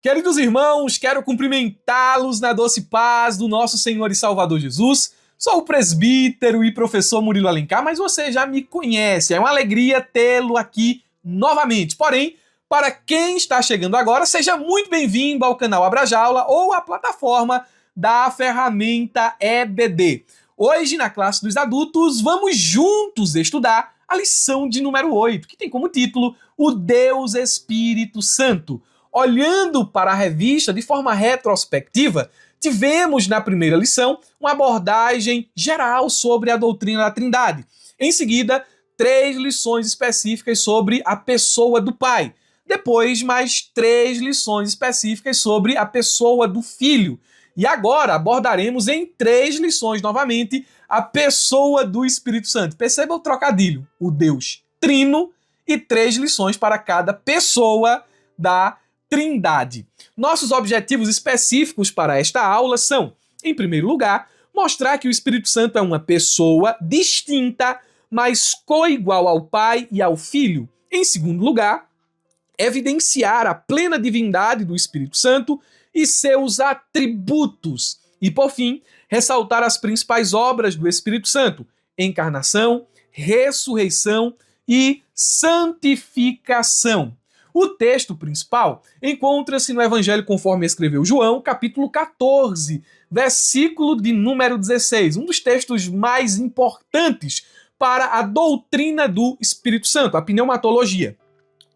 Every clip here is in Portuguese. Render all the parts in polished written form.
Queridos irmãos, quero cumprimentá-los na doce paz do nosso Senhor e Salvador Jesus. Sou o presbítero e professor Murilo Alencar, mas você já me conhece. É uma alegria tê-lo aqui novamente. Porém, para quem está chegando agora, seja muito bem-vindo ao canal Abrajaula ou à plataforma da ferramenta EBD. Hoje, na classe dos adultos, vamos juntos estudar a lição de número 8, que tem como título O Deus Espírito Santo. Olhando para a revista de forma retrospectiva, tivemos na primeira lição uma abordagem geral sobre a doutrina da Trindade. Em seguida, 3 lições específicas sobre a pessoa do Pai. Depois, mais 3 lições específicas sobre a pessoa do Filho. E agora abordaremos em 3 lições novamente a pessoa do Espírito Santo. Perceba o trocadilho, o Deus Trino e 3 lições para cada pessoa da Trindade. Nossos objetivos específicos para esta aula são, em primeiro lugar, mostrar que o Espírito Santo é uma pessoa distinta, mas coigual ao Pai e ao Filho. Em segundo lugar, evidenciar a plena divindade do Espírito Santo e seus atributos. E, por fim, ressaltar as principais obras do Espírito Santo: encarnação, ressurreição e santificação. O texto principal encontra-se no Evangelho conforme escreveu João, capítulo 14, versículo de número 16, um dos textos mais importantes para a doutrina do Espírito Santo, a pneumatologia.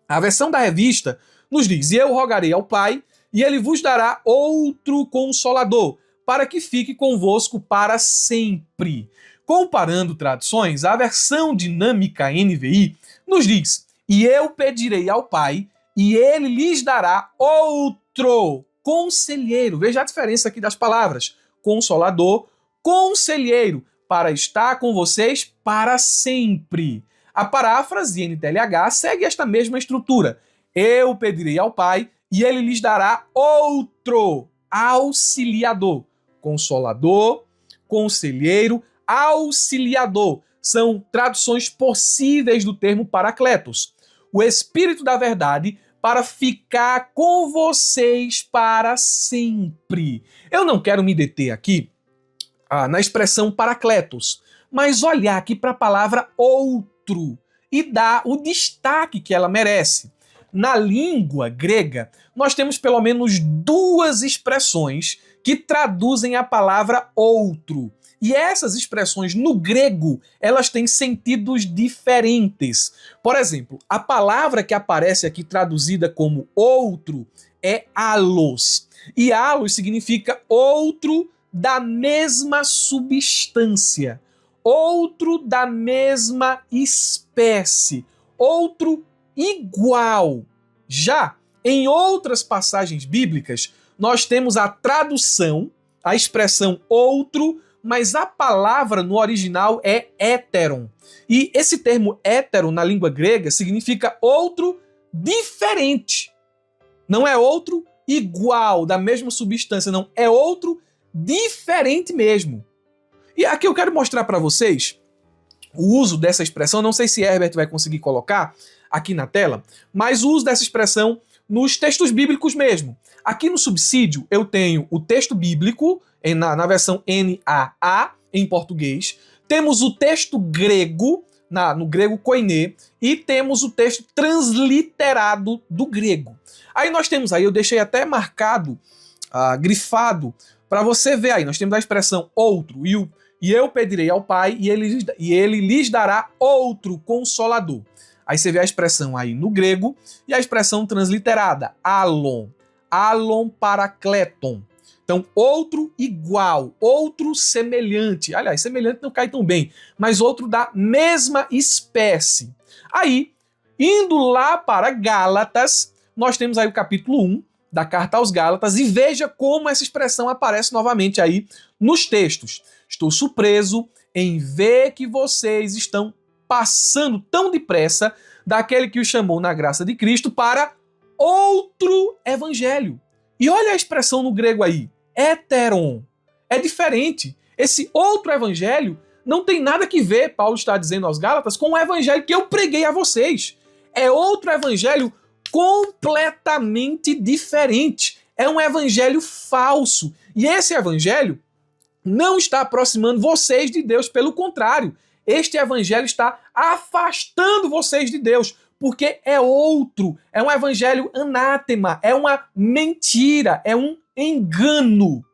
A versão da revista nos diz: "E eu rogarei ao Pai, e ele vos dará outro Consolador, para que fique convosco para sempre." Comparando traduções, a versão dinâmica NVI nos diz: "E eu pedirei ao Pai, e ele lhes dará outro conselheiro." Veja a diferença aqui das palavras: consolador, conselheiro, para estar com vocês para sempre. A paráfrase NTLH segue esta mesma estrutura: "Eu pedirei ao Pai, e ele lhes dará outro auxiliador." Consolador, conselheiro, auxiliador são traduções possíveis do termo Paracletos. O Espírito da Verdade para ficar com vocês para sempre. Eu não quero me deter aqui na expressão Paracletos, mas olhar aqui para a palavra outro e dar o destaque que ela merece. Na língua grega, nós temos pelo menos 2 expressões que traduzem a palavra outro. E essas expressões no grego, elas têm sentidos diferentes. Por exemplo, a palavra que aparece aqui traduzida como outro é allos. E allos significa outro da mesma substância, outro da mesma espécie, outro igual. Já em outras passagens bíblicas, nós temos a tradução, a expressão outro, mas a palavra no original é héteron. E esse termo héteron na língua grega significa outro diferente. Não é outro igual, da mesma substância, não. É outro diferente mesmo. E aqui eu quero mostrar para vocês o uso dessa expressão. Não sei se Herbert vai conseguir colocar aqui na tela, mas o uso dessa expressão nos textos bíblicos mesmo. Aqui no subsídio eu tenho o texto bíblico na versão NAA em português, temos o texto grego, no grego koiné, e temos o texto transliterado do grego. Aí nós temos eu deixei até marcado, grifado, para você ver aí, nós temos a expressão outro, e eu pedirei ao Pai, e ele lhes dará outro Consolador. Aí você vê a expressão aí no grego, e a expressão transliterada, allon parakleton. Então, outro igual, outro semelhante. Aliás, semelhante não cai tão bem, mas outro da mesma espécie. Aí, indo lá para Gálatas, nós temos aí o capítulo 1 da carta aos Gálatas, e veja como essa expressão aparece novamente aí nos textos. "Estou surpreso em ver que vocês estão passando tão depressa daquele que os chamou na graça de Cristo para outro evangelho." E olha a expressão no grego aí, héteron. É diferente. Esse outro evangelho não tem nada que ver, Paulo está dizendo aos Gálatas, com o evangelho que eu preguei a vocês. É outro evangelho completamente diferente. é um evangelho falso. E esse evangelho não está aproximando vocês de Deus, pelo contrário, este evangelho está afastando vocês de Deus, porque é outro, é um evangelho anátema, é uma mentira, é um engano.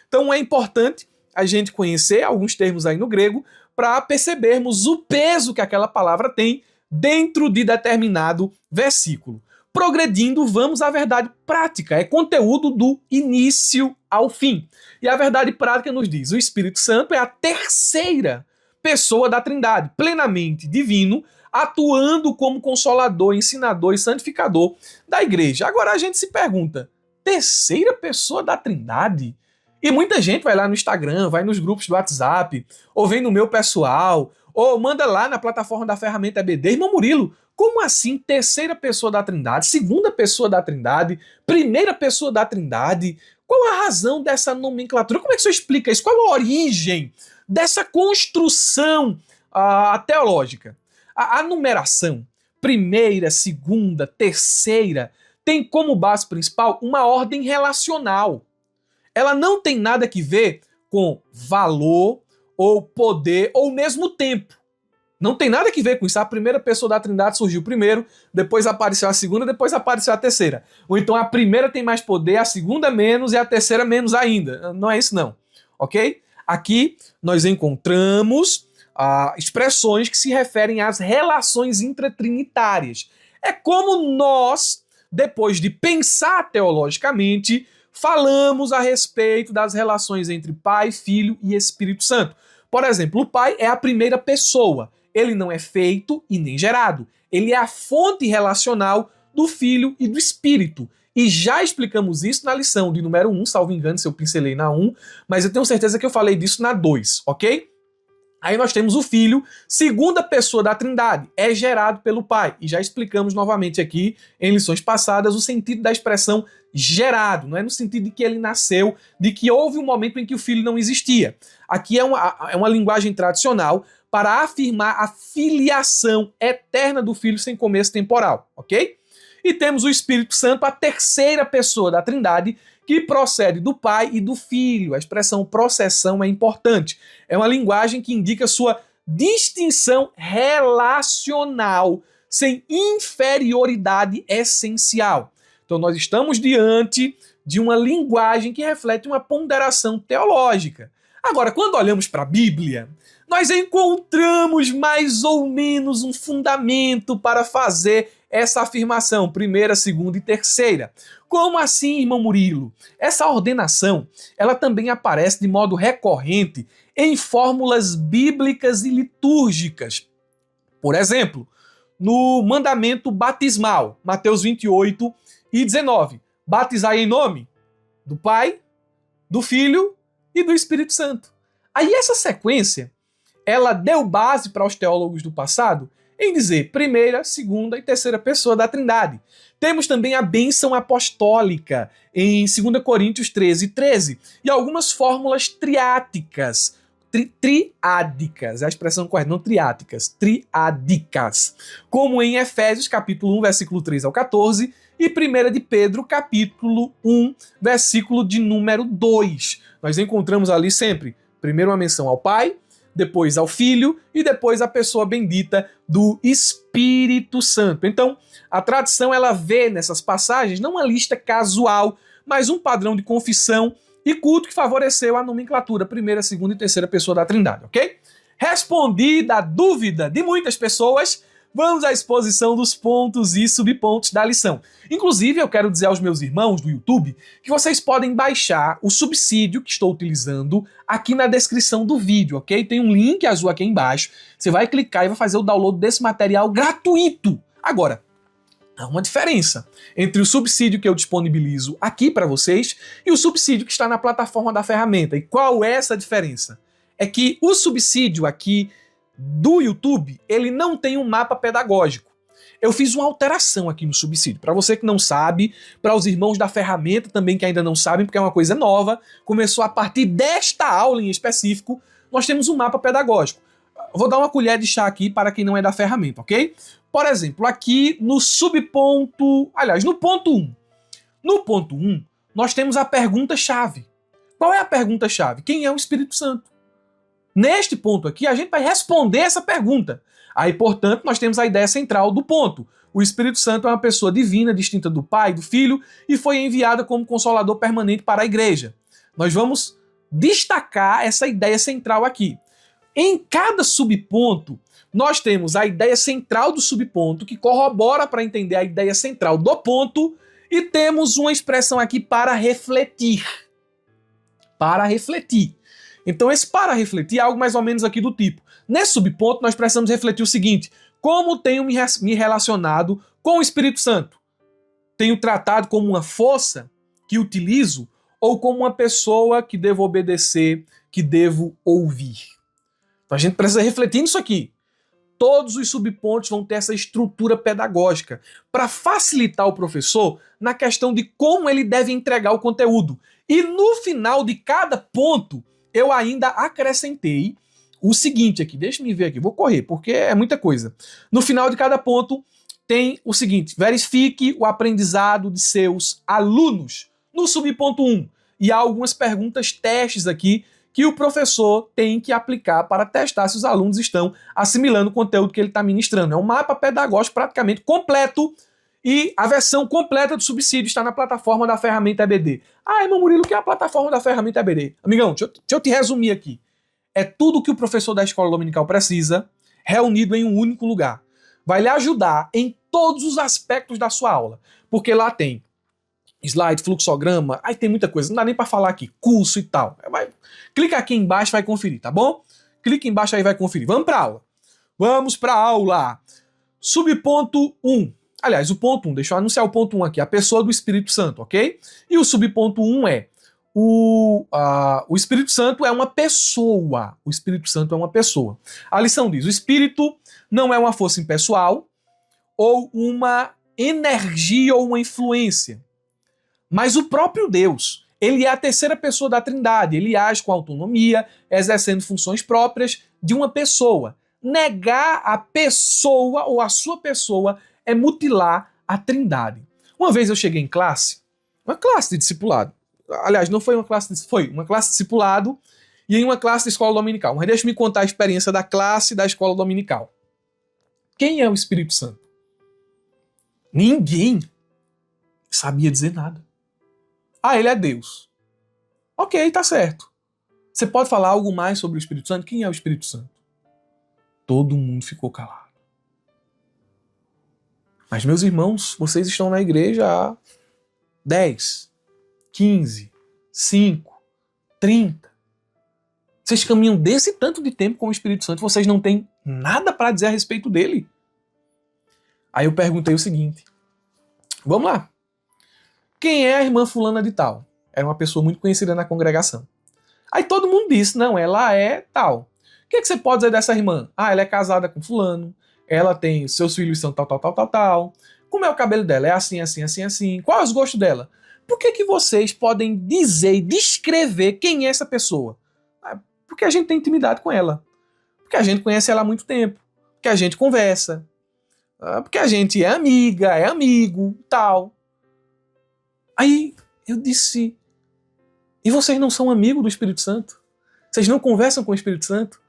Então é importante a gente conhecer alguns termos aí no grego para percebermos o peso que aquela palavra tem dentro de determinado versículo. Progredindo, vamos à verdade prática, é conteúdo do início ao fim. E a verdade prática nos diz: o Espírito Santo é a terceira pessoa da Trindade, plenamente divino, atuando como consolador, ensinador e santificador da igreja. Agora a gente se pergunta, terceira pessoa da Trindade? E muita gente vai lá no Instagram, vai nos grupos do WhatsApp, ou vem no meu pessoal, ou manda lá na plataforma da ferramenta EBD. Irmão Murilo, como assim terceira pessoa da Trindade, segunda pessoa da Trindade, primeira pessoa da Trindade? Qual a razão dessa nomenclatura? Como é que você explica isso? Qual a origem dessa construção teológica? A numeração, primeira, segunda, terceira, tem como base principal uma ordem relacional. Ela não tem nada que ver com valor, ou poder, ou mesmo tempo. Não tem nada que ver com isso. A primeira pessoa da Trindade surgiu primeiro, depois apareceu a segunda, depois apareceu a terceira. Ou então a primeira tem mais poder, a segunda menos e a terceira menos ainda. Não é isso não, ok? Aqui nós encontramos expressões que se referem às relações intratrinitárias. É como nós, depois de pensar teologicamente, falamos a respeito das relações entre Pai, Filho e Espírito Santo. Por exemplo, o Pai é a primeira pessoa. Ele não é feito e nem gerado. Ele é a fonte relacional do Filho e do Espírito. E já explicamos isso na lição de número 1, salvo engano, se eu pincelei na 1, mas eu tenho certeza que eu falei disso na 2, ok? Aí nós temos o Filho, segunda pessoa da Trindade, é gerado pelo Pai. E já explicamos novamente aqui, em lições passadas, o sentido da expressão gerado. Não é no sentido de que ele nasceu, de que houve um momento em que o Filho não existia. Aqui é uma linguagem tradicional para afirmar a filiação eterna do Filho sem começo temporal, ok? E temos o Espírito Santo, a terceira pessoa da Trindade, que procede do Pai e do Filho. A expressão processão é importante. É uma linguagem que indica sua distinção relacional, sem inferioridade essencial. Então nós estamos diante de uma linguagem que reflete uma ponderação teológica. Agora, quando olhamos para a Bíblia, nós encontramos mais ou menos um fundamento para fazer essa afirmação, primeira, segunda e terceira. Como assim, irmão Murilo? Essa ordenação, ela também aparece de modo recorrente em fórmulas bíblicas e litúrgicas. Por exemplo, no mandamento batismal, Mateus 28 e 19. Batizai em nome do Pai, do Filho e do Espírito Santo. Aí essa sequência, ela deu base para os teólogos do passado em dizer primeira, segunda e terceira pessoa da Trindade. Temos também a bênção apostólica em 2 Coríntios 13:13 e algumas fórmulas triáticas. Triádicas, é a expressão correta, não triáticas, triádicas. Como em Efésios capítulo 1, versículo 3 ao 14 e 1 de Pedro capítulo 1, versículo de número 2. Nós encontramos ali sempre, primeiro uma menção ao Pai, depois ao Filho e depois à pessoa bendita do Espírito Santo. Então, a tradição ela vê nessas passagens não uma lista casual, mas um padrão de confissão e culto que favoreceu a nomenclatura primeira, segunda e terceira pessoa da Trindade, ok? Respondida a dúvida de muitas pessoas, vamos à exposição dos pontos e subpontos da lição. Inclusive, eu quero dizer aos meus irmãos do YouTube que vocês podem baixar o subsídio que estou utilizando aqui na descrição do vídeo, ok? Tem um link azul aqui embaixo, você vai clicar e vai fazer o download desse material gratuito. Agora, há uma diferença entre o subsídio que eu disponibilizo aqui para vocês e o subsídio que está na plataforma da ferramenta. E qual é essa diferença? É que o subsídio aqui do YouTube, ele não tem um mapa pedagógico. Eu fiz uma alteração aqui no subsídio. Para você que não sabe, para os irmãos da ferramenta também que ainda não sabem, porque é uma coisa nova, começou a partir desta aula em específico, nós temos um mapa pedagógico. Vou dar uma colher de chá aqui para quem não é da ferramenta, ok? Por exemplo, aqui no subponto... Aliás, no ponto 1. No ponto 1, nós temos a pergunta-chave. Qual é a pergunta-chave? Quem é o Espírito Santo? Neste ponto aqui, a gente vai responder essa pergunta. Aí, portanto, nós temos a ideia central do ponto. O Espírito Santo é uma pessoa divina, distinta do Pai, do Filho, e foi enviada como consolador permanente para a igreja. Nós vamos destacar essa ideia central aqui. Em cada subponto, nós temos a ideia central do subponto, que corrobora para entender a ideia central do ponto, e temos uma expressão aqui para refletir. Para refletir. Então, esse para refletir é algo mais ou menos aqui do tipo. Nesse subponto, nós precisamos refletir o seguinte: como tenho me relacionado com o Espírito Santo? Tenho tratado como uma força que utilizo ou como uma pessoa que devo obedecer, que devo ouvir? Então, a gente precisa refletir nisso aqui. Todos os subpontos vão ter essa estrutura pedagógica para facilitar o professor na questão de como ele deve entregar o conteúdo. E no final de cada ponto, eu ainda acrescentei o seguinte aqui. Deixa eu ver aqui, vou correr, porque é muita coisa. No final de cada ponto tem o seguinte: verifique o aprendizado de seus alunos. No subponto 1. E há algumas perguntas testes aqui que o professor tem que aplicar para testar se os alunos estão assimilando o conteúdo que ele está ministrando. É um mapa pedagógico praticamente completo e a versão completa do subsídio está na plataforma da ferramenta EBD. Ah, irmão Murilo, o que é a plataforma da ferramenta EBD? Amigão, deixa eu te resumir aqui. É tudo que o professor da escola dominical precisa, reunido em um único lugar. Vai lhe ajudar em todos os aspectos da sua aula, porque lá tem slide, fluxograma, aí tem muita coisa, não dá nem para falar aqui, curso e tal. Clica aqui embaixo e vai conferir, tá bom? Clica embaixo aí e vai conferir. Vamos para aula. Vamos para aula. Subponto 1. Aliás, o ponto 1, deixa eu anunciar o ponto 1 aqui, a pessoa do Espírito Santo, ok? E o subponto 1 é o Espírito Santo é uma pessoa. O Espírito Santo é uma pessoa. A lição diz: o Espírito não é uma força impessoal ou uma energia ou uma influência, mas o próprio Deus. Ele é a terceira pessoa da Trindade. Ele age com autonomia, exercendo funções próprias de uma pessoa. Negar a pessoa ou a sua pessoa é mutilar a Trindade. Uma vez eu cheguei em classe, uma classe de discipulado. Aliás, não foi uma classe, foi uma classe de discipulado e em uma classe de escola dominical. Mas deixa-me contar a experiência da classe da escola dominical. Quem é o Espírito Santo? Ninguém sabia dizer nada. Ah, ele é Deus. Ok, tá certo. Você pode falar algo mais sobre o Espírito Santo? Quem é o Espírito Santo? Todo mundo ficou calado. Mas, meus irmãos, vocês estão na igreja há 10, 15, 5, 30. Vocês caminham desse tanto de tempo com o Espírito Santo, vocês não têm nada para dizer a respeito dele. Aí eu perguntei o seguinte: vamos lá. Quem é a irmã fulana de tal? Era uma pessoa muito conhecida na congregação. Aí todo mundo disse: não, ela é tal. O que você pode dizer dessa irmã? Ah, ela é casada com fulano, ela tem, seus filhos são tal, tal, tal, tal, tal. Como é o cabelo dela? É assim, assim, assim, assim. Qual é os gostos dela? Por que vocês podem dizer e descrever quem é essa pessoa? Porque a gente tem intimidade com ela. Porque a gente conhece ela há muito tempo. Porque a gente conversa. Porque a gente é amiga, é amigo, tal. Aí eu disse: e vocês não são amigos do Espírito Santo? Vocês não conversam com o Espírito Santo?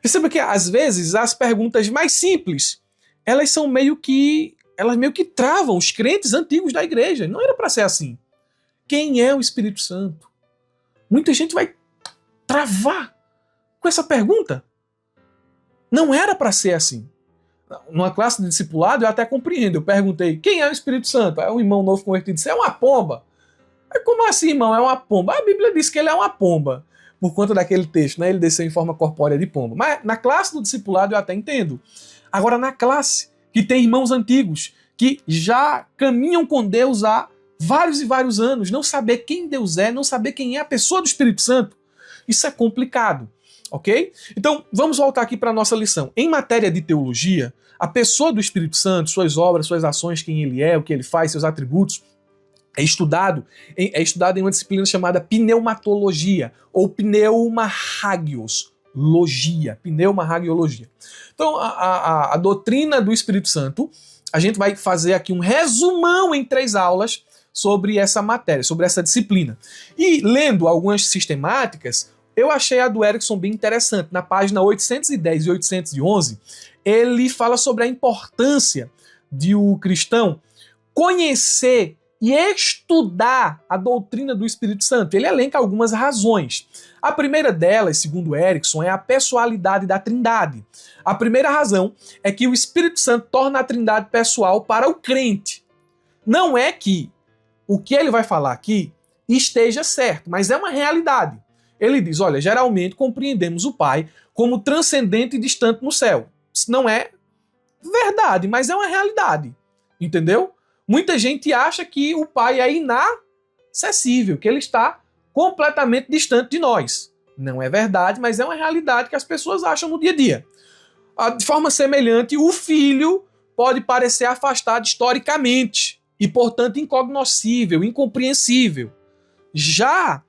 Perceba que às vezes as perguntas mais simples, elas meio que travam os crentes antigos da igreja. Não era para ser assim. Quem é o Espírito Santo? Muita gente vai travar com essa pergunta. Não era para ser assim. Numa classe de discipulado eu até compreendo. Eu perguntei: quem é o Espírito Santo? Aí o irmão novo convertido disse: é uma pomba. Aí, como assim, irmão? É uma pomba? A Bíblia diz que ele é uma pomba. Por conta daquele texto, né? Ele desceu em forma corpórea de pomba. Mas na classe do discipulado eu até entendo. Agora, na classe que tem irmãos antigos que já caminham com Deus há vários e vários anos, não saber quem Deus é, não saber quem é a pessoa do Espírito Santo, isso é complicado, ok? Então, vamos voltar aqui para a nossa lição. Em matéria de teologia, a pessoa do Espírito Santo, suas obras, suas ações, quem ele é, o que ele faz, seus atributos, é estudado em uma disciplina chamada pneumatologia, ou pneumarragiologia. Pneumarragiologia. Então, a doutrina do Espírito Santo, a gente vai fazer aqui um resumão em 3 aulas sobre essa matéria, sobre essa disciplina. E lendo algumas sistemáticas, eu achei a do Erickson bem interessante. Na página 810 e 811, ele fala sobre a importância de o cristão conhecer e estudar a doutrina do Espírito Santo. Ele elenca algumas razões. A primeira delas, segundo Erickson, é a pessoalidade da Trindade. A primeira razão é que o Espírito Santo torna a Trindade pessoal para o crente. Não é que o que ele vai falar aqui esteja certo, mas é uma realidade. Ele diz, olha, geralmente compreendemos o Pai como transcendente e distante no céu. Isso não é verdade, mas é uma realidade. Entendeu? Muita gente acha que o Pai é inacessível, que ele está completamente distante de nós. Não é verdade, mas é uma realidade que as pessoas acham no dia a dia. De forma semelhante, o Filho pode parecer afastado historicamente e, portanto, incognoscível, incompreensível. Já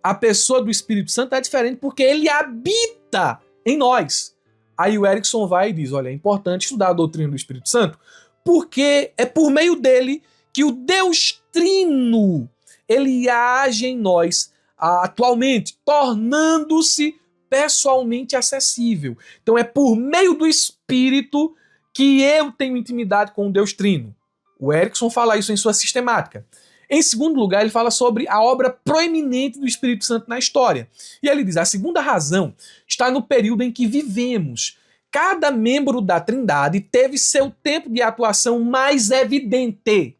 a pessoa do Espírito Santo é diferente porque ele habita em nós. Aí o Erickson vai e diz, olha, é importante estudar a doutrina do Espírito Santo porque é por meio dele que o Deus Trino, ele age em nós atualmente, tornando-se pessoalmente acessível. Então é por meio do Espírito que eu tenho intimidade com o Deus Trino. O Erickson fala isso em sua sistemática. Em segundo lugar, ele fala sobre a obra proeminente do Espírito Santo na história. E ele diz, a segunda razão está no período em que vivemos. Cada membro da Trindade teve seu tempo de atuação mais evidente.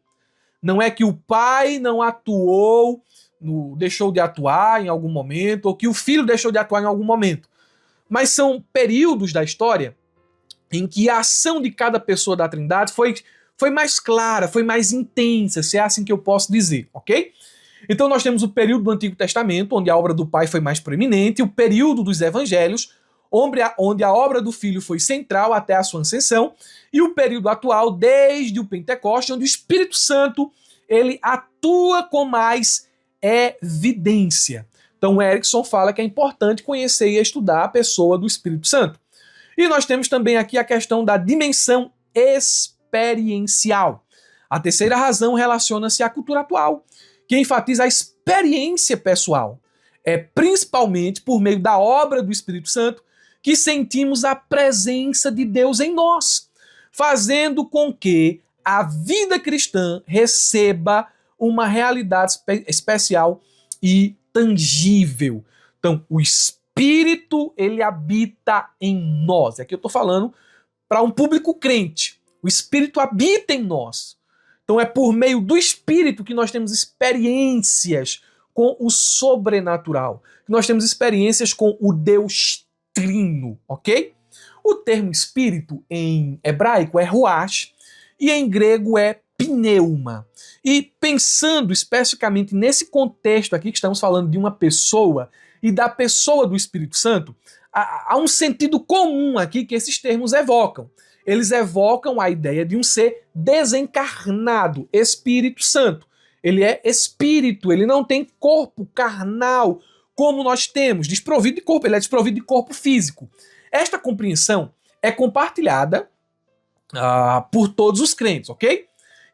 Não é que o Pai não atuou, deixou de atuar em algum momento, ou que o Filho deixou de atuar em algum momento. Mas são períodos da história em que a ação de cada pessoa da Trindade foi mais clara, foi mais intensa, se é assim que eu posso dizer, ok? Então nós temos o período do Antigo Testamento, onde a obra do Pai foi mais proeminente, o período dos Evangelhos, onde a obra do Filho foi central até a sua ascensão, e o período atual, desde o Pentecoste, onde o Espírito Santo ele atua com mais evidência. Então Erickson fala que é importante conhecer e estudar a pessoa do Espírito Santo. E nós temos também aqui a questão da dimensão experiencial. A terceira razão relaciona-se à cultura atual, que enfatiza a experiência pessoal. É principalmente por meio da obra do Espírito Santo que sentimos a presença de Deus em nós, fazendo com que a vida cristã receba uma realidade especial e tangível. Então, o Espírito, ele habita em nós. Aqui eu estou falando para um público crente. O Espírito habita em nós. Então, é por meio do Espírito que nós temos experiências com o sobrenatural. Nós temos experiências com o Deus Trino, ok? O termo Espírito em hebraico é ruach e em grego é pneuma. E pensando especificamente nesse contexto aqui que estamos falando de uma pessoa e da pessoa do Espírito Santo, há um sentido comum aqui que esses termos evocam. Eles evocam a ideia de um ser desencarnado, Espírito Santo. Ele é espírito, ele não tem corpo carnal como nós temos, desprovido de corpo, ele é desprovido de corpo físico. Esta compreensão é compartilhada por todos os crentes, ok?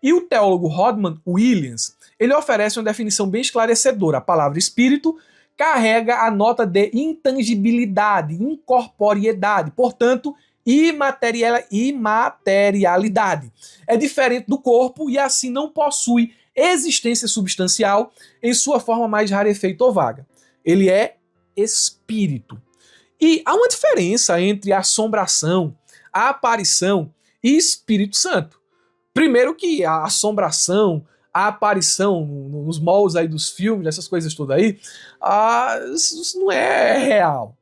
E o teólogo Rodman Williams, ele oferece uma definição bem esclarecedora. A palavra espírito carrega a nota de intangibilidade, incorporeidade, portanto, imaterialidade. É diferente do corpo e assim não possui existência substancial em sua forma mais rarefeita ou vaga. Ele é espírito. E há uma diferença entre a assombração, a aparição e Espírito Santo. Primeiro que a assombração, a aparição nos moldes aí dos filmes, essas coisas todas aí, isso não é real.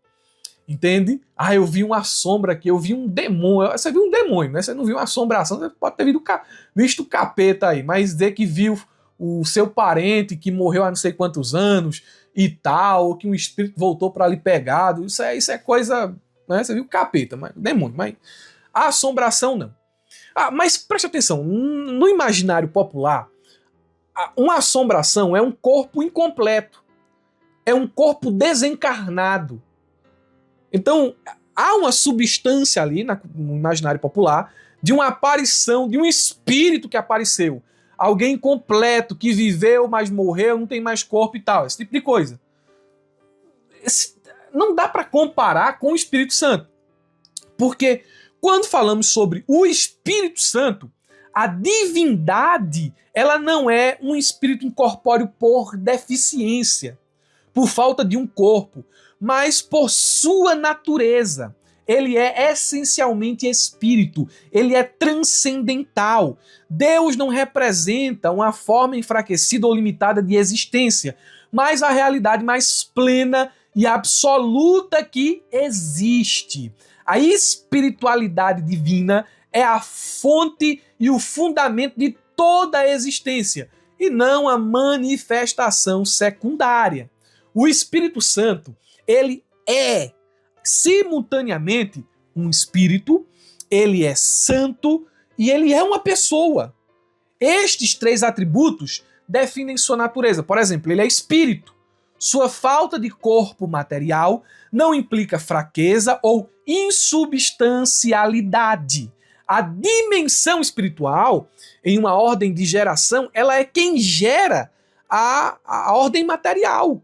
Entende? Eu vi uma sombra aqui, eu vi um demônio. Você viu um demônio, né? Você não viu uma assombração, você pode ter visto o capeta aí, mas dizer que viu o seu parente que morreu há não sei quantos anos e tal, ou que um espírito voltou para ali pegado, isso é coisa, né? Você viu o capeta, mas demônio, mas a assombração não. Mas preste atenção, no imaginário popular, uma assombração é um corpo incompleto, é um corpo desencarnado. Então, há uma substância ali no imaginário popular de uma aparição, de um espírito que apareceu. alguém completo, que viveu, mas morreu, não tem mais corpo e tal, esse tipo de coisa. Não dá para comparar com o Espírito Santo. Porque quando falamos sobre o Espírito Santo, a divindade, ela não é um espírito incorpóreo por deficiência, por falta de um corpo, mas por sua natureza. Ele é essencialmente espírito, ele é transcendental. Deus não representa uma forma enfraquecida ou limitada de existência, mas a realidade mais plena e absoluta que existe. A espiritualidade divina é a fonte e o fundamento de toda a existência, e não a manifestação secundária. O Espírito Santo, ele é simultaneamente um espírito, ele é santo e ele é uma pessoa. Estes três atributos definem sua natureza. Por exemplo, ele é espírito. Sua falta de corpo material não implica fraqueza ou insubstancialidade. A dimensão espiritual, em uma ordem de geração, ela é quem gera a ordem material.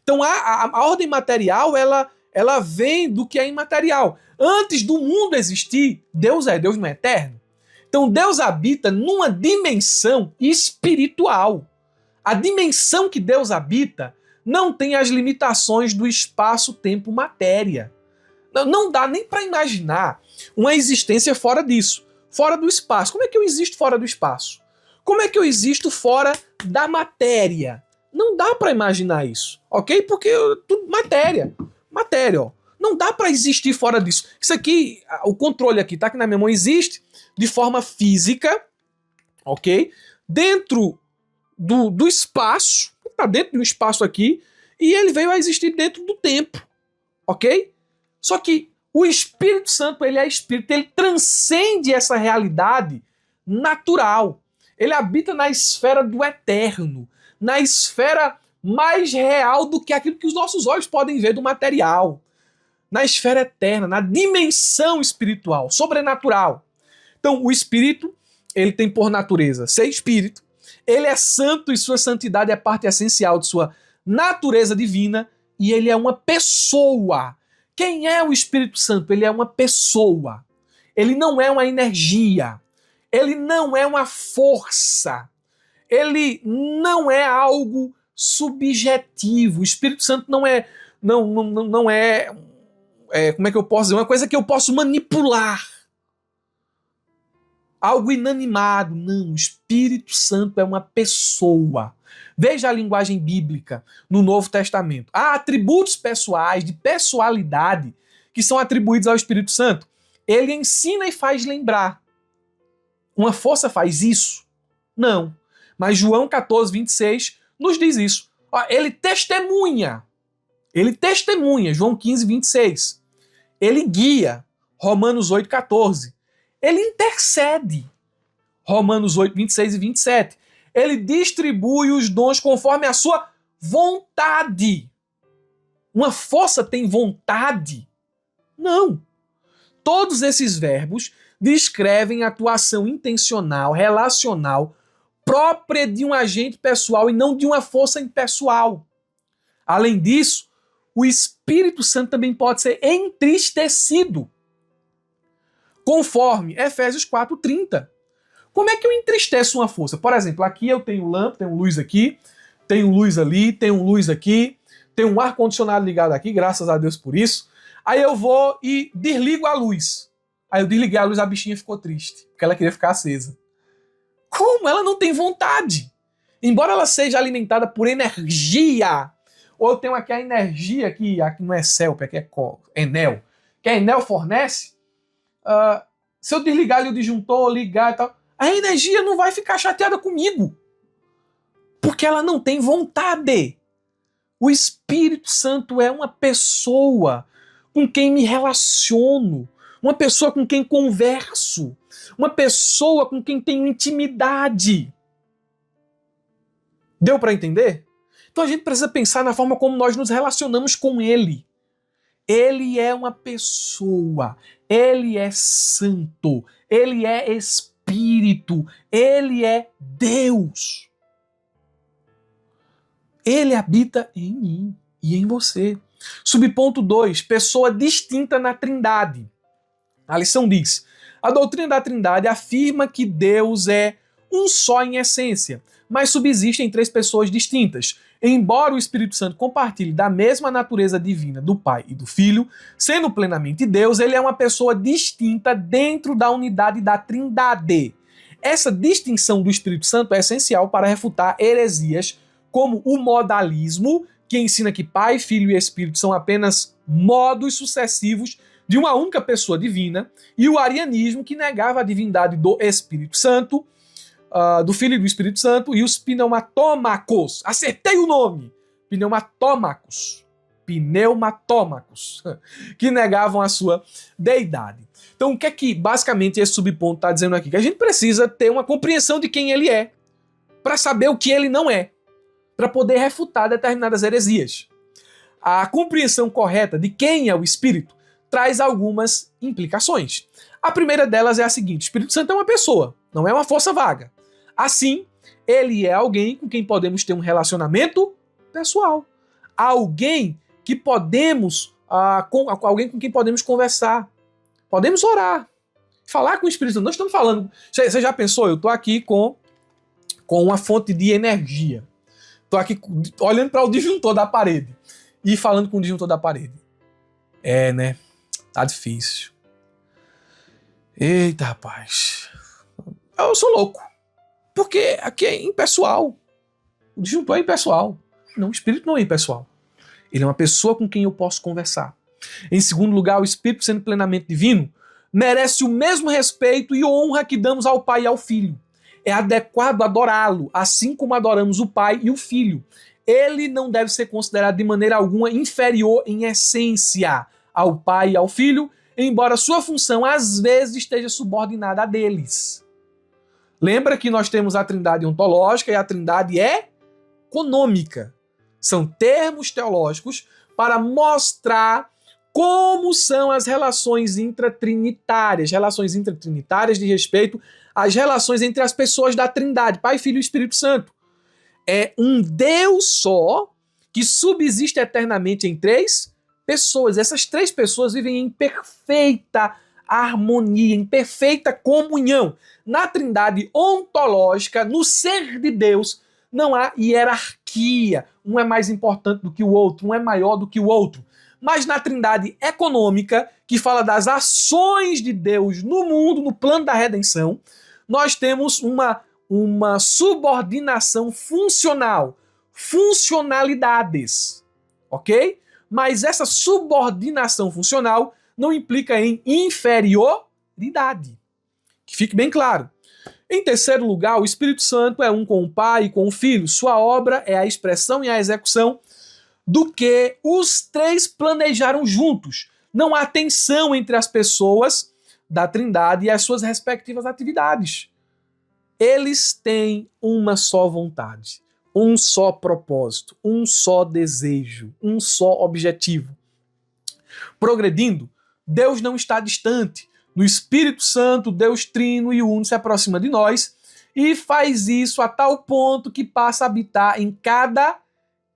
Então a ordem material, ela vem do que é imaterial. Antes do mundo existir, Deus não é eterno. Então Deus habita numa dimensão espiritual. A dimensão que Deus habita não tem as limitações do espaço, tempo, matéria. Não dá nem para imaginar uma existência fora disso, fora do espaço. Como é que eu existo fora do espaço? Como é que eu existo fora da matéria? Não dá para imaginar isso, ok? Porque tudo matéria, ó. Não dá para existir fora disso. Isso aqui, o controle aqui, tá aqui na minha mão, existe de forma física, ok? Dentro do espaço, tá dentro de um espaço aqui, e ele veio a existir dentro do tempo, ok? Só que o Espírito Santo, ele é espírito, ele transcende essa realidade natural. Ele habita na esfera do eterno, na esfera mais real do que aquilo que os nossos olhos podem ver do material. Na esfera eterna, na dimensão espiritual, sobrenatural. Então, o Espírito, ele tem por natureza ser espírito, ele é santo e sua santidade é parte essencial de sua natureza divina, e ele é uma pessoa. Quem é o Espírito Santo? Ele é uma pessoa. Ele não é uma energia. Ele não é uma força. Ele não é algo subjetivo. O Espírito Santo não é, como é que eu posso dizer? Uma coisa que eu posso manipular. Algo inanimado. Não, o Espírito Santo é uma pessoa. Veja a linguagem bíblica no Novo Testamento. Há atributos pessoais, de pessoalidade, que são atribuídos ao Espírito Santo. Ele ensina e faz lembrar. Uma força faz isso? Não. Mas João 14, 26 nos diz isso. Ele testemunha. João 15, 26. Ele guia. Romanos 8, 14. Ele intercede. Romanos 8, 26 e 27. Ele distribui os dons conforme a sua vontade. Uma força tem vontade? Não. Todos esses verbos descrevem atuação intencional, relacional, própria de um agente pessoal e não de uma força impessoal. Além disso, o Espírito Santo também pode ser entristecido, conforme Efésios 4:30. Como é que eu entristeço uma força? Por exemplo, aqui eu tenho lâmpada, tenho luz aqui, tenho luz ali, tenho luz aqui, tenho um ar-condicionado ligado aqui, graças a Deus por isso. Aí eu vou e desligo a luz. Aí eu desliguei a luz, a bichinha ficou triste, porque ela queria ficar acesa. Como? Ela não tem vontade. Embora ela seja alimentada por energia, ou eu tenho aqui a energia que aqui não é CELP, aqui é Enel, que a Enel fornece, se eu desligar ali o disjuntor, ligar e tal, a energia não vai ficar chateada comigo, porque ela não tem vontade. O Espírito Santo é uma pessoa com quem me relaciono, uma pessoa com quem converso, uma pessoa com quem tenho intimidade. Deu para entender? Então a gente precisa pensar na forma como nós nos relacionamos com Ele. Ele é uma pessoa, Ele é santo, Ele é espírito. Espírito, ele é Deus. Ele habita em mim e em você. Subponto 2, pessoa distinta na Trindade. A lição diz: a doutrina da Trindade afirma que Deus é um só em essência, mas subsistem três pessoas distintas. Embora o Espírito Santo compartilhe da mesma natureza divina do Pai e do Filho, sendo plenamente Deus, ele é uma pessoa distinta dentro da unidade da Trindade. Essa distinção do Espírito Santo é essencial para refutar heresias como o modalismo, que ensina que Pai, Filho e Espírito são apenas modos sucessivos de uma única pessoa divina, e o arianismo, que negava a divindade do Espírito Santo, do Filho e do Espírito Santo, e os pneumatômacos. Acertei o nome! Pneumatômacos, que negavam a sua deidade. Então, o que é que basicamente esse subponto está dizendo aqui? Que a gente precisa ter uma compreensão de quem ele é, para saber o que ele não é, para poder refutar determinadas heresias. A compreensão correta de quem é o Espírito traz algumas implicações. A primeira delas é a seguinte: o Espírito Santo é uma pessoa, não é uma força vaga. Assim, ele é alguém com quem podemos ter um relacionamento pessoal. Alguém que podemos, alguém com quem podemos conversar. Podemos orar, falar com o Espírito Santo. Nós estamos falando. Você já pensou? Eu estou aqui com uma fonte de energia. Estou aqui olhando para o disjuntor da parede e falando com o disjuntor da parede. Né? Tá difícil. Eita, rapaz. Eu sou louco. Porque aqui é impessoal. O disjuntor é impessoal. Não, o Espírito não é impessoal. Ele é uma pessoa com quem eu posso conversar. Em segundo lugar, o Espírito, sendo plenamente divino, merece o mesmo respeito e honra que damos ao Pai e ao Filho. É adequado adorá-lo, assim como adoramos o Pai e o Filho. Ele não deve ser considerado de maneira alguma inferior em essência ao Pai e ao Filho, embora sua função às vezes esteja subordinada a deles. Lembra que nós temos a Trindade ontológica e a Trindade econômica. São termos teológicos para mostrar como são as relações intratrinitárias. Relações intratrinitárias de respeito às relações entre as pessoas da Trindade, Pai, Filho e Espírito Santo. É um Deus só que subsiste eternamente em três pessoas. Essas três pessoas vivem em perfeita harmonia, em perfeita comunhão. Na Trindade ontológica, no ser de Deus, não há hierarquia. Um é mais importante do que o outro, um é maior do que o outro. Mas na Trindade econômica, que fala das ações de Deus no mundo, no plano da redenção, nós temos uma subordinação funcional, funcionalidades, ok? Mas essa subordinação funcional não implica em inferioridade. Que fique bem claro. Em terceiro lugar, o Espírito Santo é um com o Pai e com o Filho. Sua obra é a expressão e a execução do que os três planejaram juntos. Não há tensão entre as pessoas da Trindade e as suas respectivas atividades. Eles têm uma só vontade, um só propósito, um só desejo, um só objetivo. Progredindo, Deus não está distante. No Espírito Santo, Deus Trino e Uno se aproxima de nós e faz isso a tal ponto que passa a habitar em cada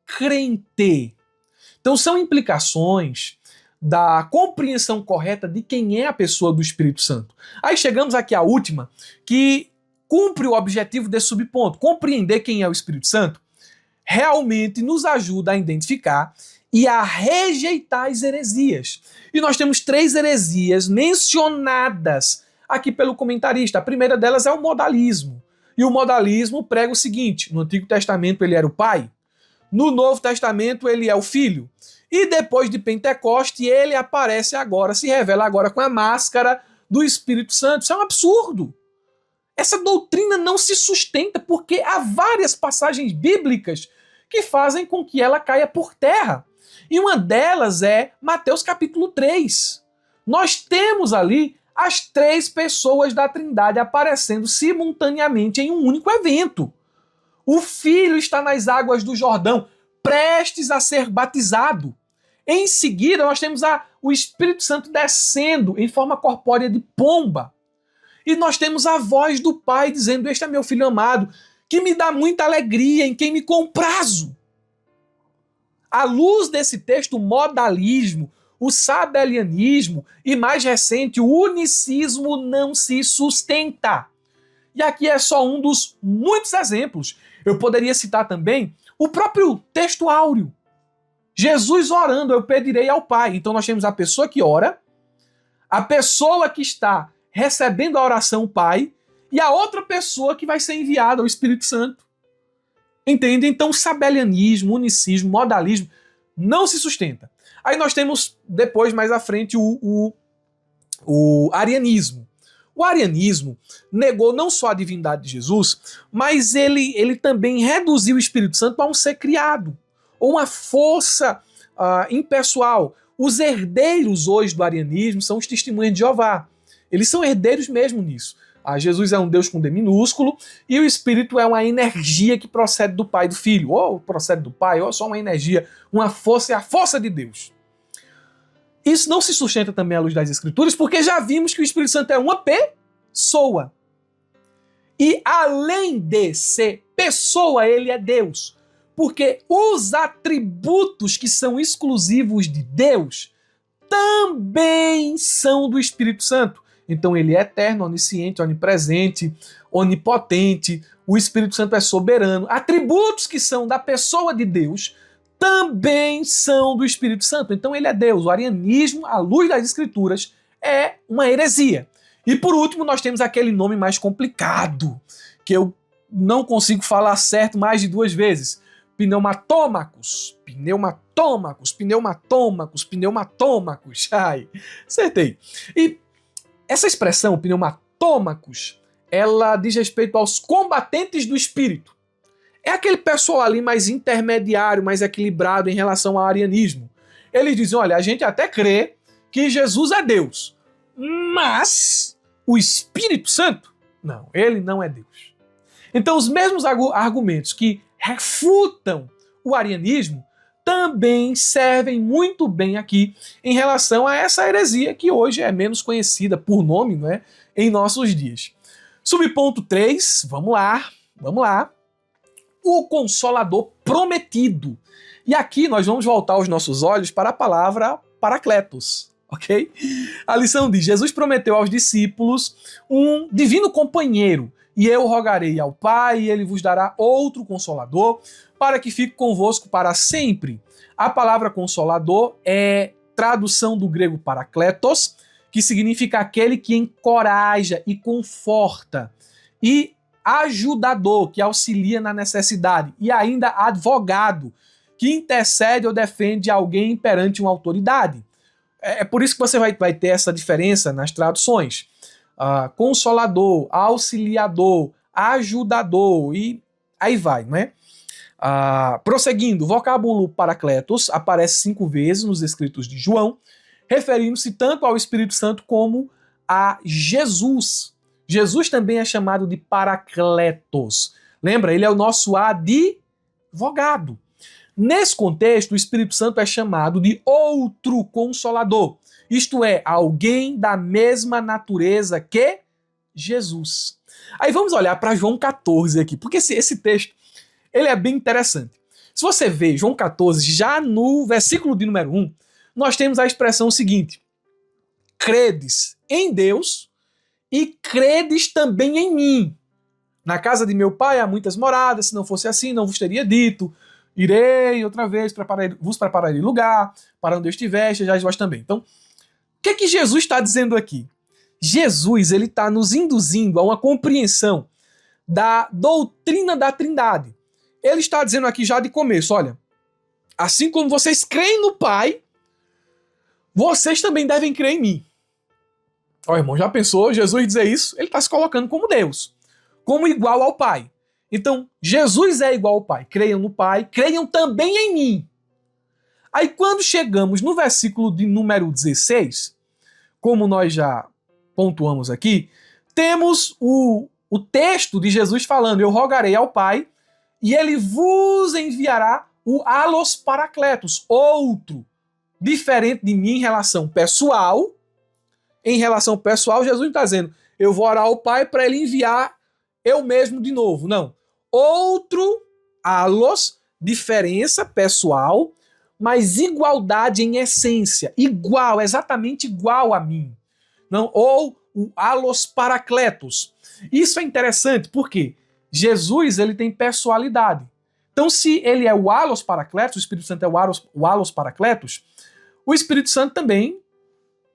crente. Então são implicações da compreensão correta de quem é a pessoa do Espírito Santo. Aí chegamos aqui à última, que cumpre o objetivo desse subponto. Compreender quem é o Espírito Santo realmente nos ajuda a identificar e a rejeitar as heresias. E nós temos três heresias mencionadas aqui pelo comentarista. A primeira delas é o modalismo. E o modalismo prega o seguinte: no Antigo Testamento ele era o Pai, no Novo Testamento ele é o Filho, e depois de Pentecoste ele aparece agora, se revela agora com a máscara do Espírito Santo. Isso é um absurdo. Essa doutrina não se sustenta porque há várias passagens bíblicas que fazem com que ela caia por terra. E uma delas é Mateus capítulo 3. Nós temos ali as três pessoas da Trindade aparecendo simultaneamente em um único evento. O Filho está nas águas do Jordão, prestes a ser batizado. Em seguida, nós temos o Espírito Santo descendo em forma corpórea de pomba. E nós temos a voz do Pai dizendo: este é meu filho amado, que me dá muita alegria, em quem me comprazo. À luz desse texto, o modalismo, o sabelianismo e, mais recente, o unicismo não se sustenta. E aqui é só um dos muitos exemplos. Eu poderia citar também o próprio texto áureo. Jesus orando: eu pedirei ao Pai. Então nós temos a pessoa que ora, a pessoa que está recebendo a oração, o Pai, e a outra pessoa que vai ser enviada, o Espírito Santo. Entende? Então, sabelianismo, unicismo, modalismo não se sustenta. Aí nós temos, depois, mais à frente, o arianismo. O arianismo negou não só a divindade de Jesus, mas ele também reduziu o Espírito Santo a um ser criado, ou uma força impessoal. Os herdeiros hoje do arianismo são os testemunhas de Jeová. Eles são herdeiros mesmo nisso. Jesus é um Deus com D minúsculo e o Espírito é uma energia que procede do Pai e do Filho. Ou procede do Pai, ou só uma energia, uma força, é a força de Deus. Isso não se sustenta também à luz das Escrituras, porque já vimos que o Espírito Santo é uma pessoa. E além de ser pessoa, ele é Deus. Porque os atributos que são exclusivos de Deus também são do Espírito Santo. Então ele é eterno, onisciente, onipresente, onipotente. O Espírito Santo é soberano. Atributos que são da pessoa de Deus também são do Espírito Santo. Então ele é Deus. O arianismo, à luz das Escrituras, é uma heresia. E por último, nós temos aquele nome mais complicado, que eu não consigo falar certo mais de 2 vezes. Pneumatômacos. Ai, acertei. E essa expressão, pneumatômacos, ela diz respeito aos combatentes do Espírito. É aquele pessoal ali mais intermediário, mais equilibrado em relação ao arianismo. Eles dizem: olha, a gente até crê que Jesus é Deus, mas o Espírito Santo, não, ele não é Deus. Então os mesmos argumentos que refutam o arianismo também servem muito bem aqui em relação a essa heresia que hoje é menos conhecida por nome, não é, em nossos dias. Subponto 3, vamos lá. O Consolador prometido. E aqui nós vamos voltar os nossos olhos para a palavra Paracletos, ok? A lição diz: Jesus prometeu aos discípulos um divino companheiro, e eu rogarei ao Pai, e ele vos dará outro Consolador, para que fique convosco para sempre. A palavra Consolador é tradução do grego Parakletos, que significa aquele que encoraja e conforta, e ajudador, que auxilia na necessidade, e ainda advogado, que intercede ou defende alguém perante uma autoridade. É por isso que você vai ter essa diferença nas traduções. Consolador, auxiliador, ajudador, e aí vai, né? Prosseguindo, o vocábulo Paracletos aparece 5 vezes nos escritos de João, referindo-se tanto ao Espírito Santo como a Jesus. Jesus também é chamado de Paracletos. Lembra? Ele é o nosso advogado. Nesse contexto, o Espírito Santo é chamado de outro Consolador. Isto é, alguém da mesma natureza que Jesus. Aí vamos olhar para João 14 aqui, porque esse texto ele é bem interessante. Se você vê João 14, já no versículo de número 1, nós temos a expressão seguinte: credes em Deus e credes também em mim. Na casa de meu pai há muitas moradas, se não fosse assim, não vos teria dito. Irei outra vez, vos prepararei lugar, para onde eu estiver, estejais vós também. Então, o que Jesus está dizendo aqui? Jesus ele está nos induzindo a uma compreensão da doutrina da Trindade. Ele está dizendo aqui já de começo: olha, assim como vocês creem no Pai, vocês também devem crer em mim. Ó, irmão, já pensou Jesus dizer isso? Ele está se colocando como Deus, como igual ao Pai. Então, Jesus é igual ao Pai. Creiam no Pai, creiam também em mim. Aí quando chegamos no versículo de número 16, como nós já pontuamos aqui, temos o texto de Jesus falando: eu rogarei ao Pai e ele vos enviará o Allos Paracletos, outro, diferente de mim em relação pessoal. Em relação pessoal, Jesus está dizendo: eu vou orar ao Pai para ele enviar eu mesmo de novo. Não. Outro allos, diferença pessoal, mas igualdade em essência. Igual, exatamente igual a mim. Não, ou o allos paracletos. Isso é interessante porque Jesus ele tem pessoalidade. Então, se ele é o allos paracletos, o Espírito Santo é o allos paracletos, o Espírito Santo também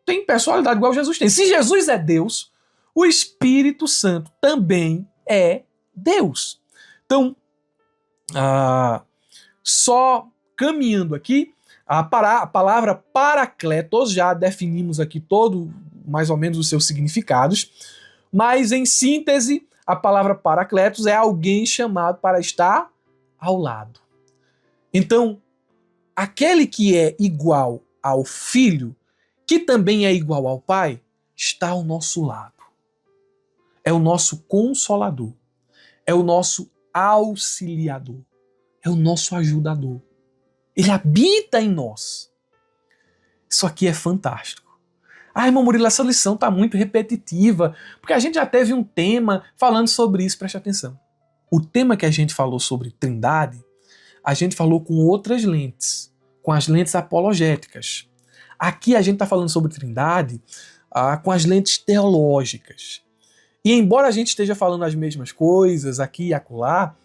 tem personalidade igual Jesus tem. Se Jesus é Deus, o Espírito Santo também é Deus. Então, só caminhando aqui, a palavra paracletos, já definimos aqui todo, mais ou menos, os seus significados, mas em síntese, a palavra paracletos é alguém chamado para estar ao lado. Então, aquele que é igual ao Filho, que também é igual ao Pai, está ao nosso lado. É o nosso consolador. É o nosso auxiliador. É o nosso ajudador. Ele habita em nós. Isso aqui é fantástico. Irmão Murilo, essa lição está muito repetitiva, porque a gente já teve um tema falando sobre isso, preste atenção. O tema que a gente falou sobre Trindade, a gente falou com outras lentes, com as lentes apologéticas. Aqui a gente está falando sobre Trindade com as lentes teológicas. E embora a gente esteja falando as mesmas coisas aqui e acolá,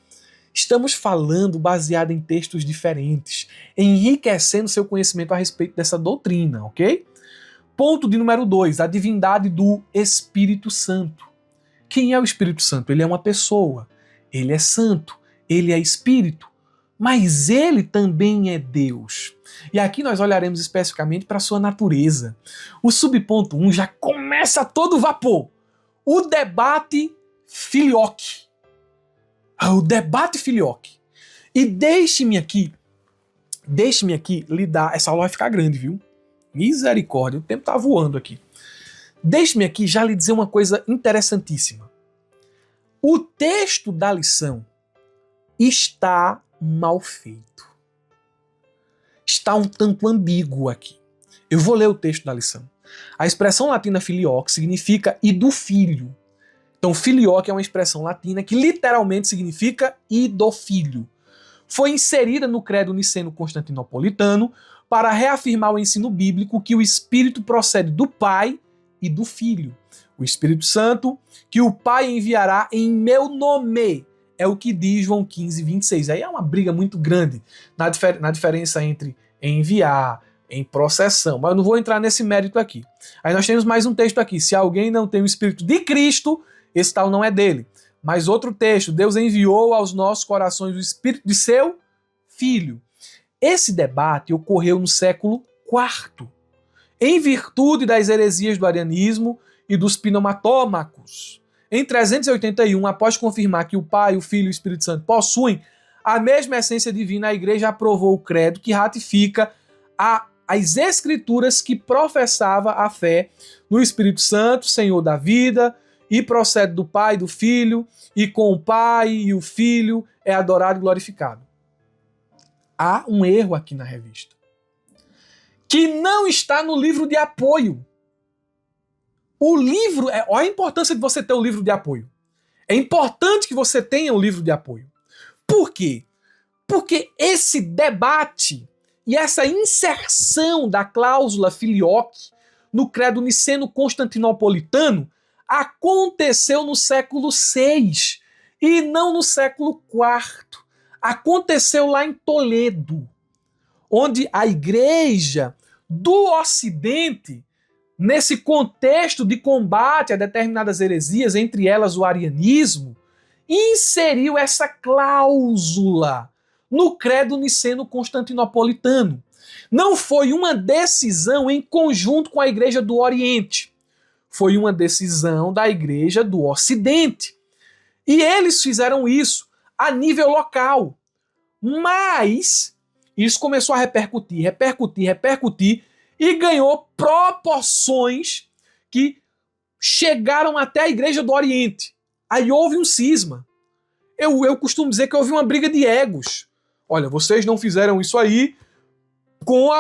estamos falando baseado em textos diferentes, enriquecendo seu conhecimento a respeito dessa doutrina, ok? Ponto de número 2, a divindade do Espírito Santo. Quem é o Espírito Santo? Ele é uma pessoa, ele é santo, ele é Espírito, mas ele também é Deus. E aqui nós olharemos especificamente para a sua natureza. O subponto 1 já começa a todo vapor. O debate filioque. O debate filioque. E deixe-me aqui lhe dar, essa aula vai ficar grande, viu? Misericórdia, o tempo tá voando aqui. Deixe-me aqui já lhe dizer uma coisa interessantíssima. O texto da lição está mal feito. Está um tanto ambíguo aqui. Eu vou ler o texto da lição. A expressão latina filioque significa e do filho. Então, filioque é uma expressão latina que literalmente significa e do filho. Foi inserida no credo niceno-constantinopolitano para reafirmar o ensino bíblico que o Espírito procede do Pai e do Filho. O Espírito Santo, que o Pai enviará em meu nome, é o que diz João 15, 26. Aí é uma briga muito grande na diferença entre enviar, em processão, mas eu não vou entrar nesse mérito aqui. Aí nós temos mais um texto aqui. Se alguém não tem o Espírito de Cristo, esse tal não é dele. Mais outro texto. Deus enviou aos nossos corações o Espírito de seu Filho. Esse debate ocorreu no século IV, em virtude das heresias do arianismo e dos pneumatômacos. Em 381, após confirmar que o Pai, o Filho e o Espírito Santo possuem a mesma essência divina, a Igreja aprovou o credo que ratifica as escrituras que professava a fé no Espírito Santo, Senhor da vida, e procede do Pai e do Filho, e com o Pai e o Filho é adorado e glorificado. Há um erro aqui na revista, que não está no livro de apoio. O livro, olha a importância de você ter o livro de apoio. É importante que você tenha o livro de apoio. Por quê? Porque esse debate e essa inserção da cláusula filioque no credo niceno-constantinopolitano aconteceu no século VI e não no século IV. Aconteceu lá em Toledo, onde a Igreja do Ocidente, nesse contexto de combate a determinadas heresias, entre elas o arianismo, inseriu essa cláusula no credo niceno-constantinopolitano. Não foi uma decisão em conjunto com a Igreja do Oriente. Foi uma decisão da Igreja do Ocidente. E eles fizeram isso a nível local. Mas isso começou a repercutir, e ganhou proporções que chegaram até a Igreja do Oriente. Aí houve um cisma. Eu costumo dizer que houve uma briga de egos. Olha, vocês não fizeram isso aí com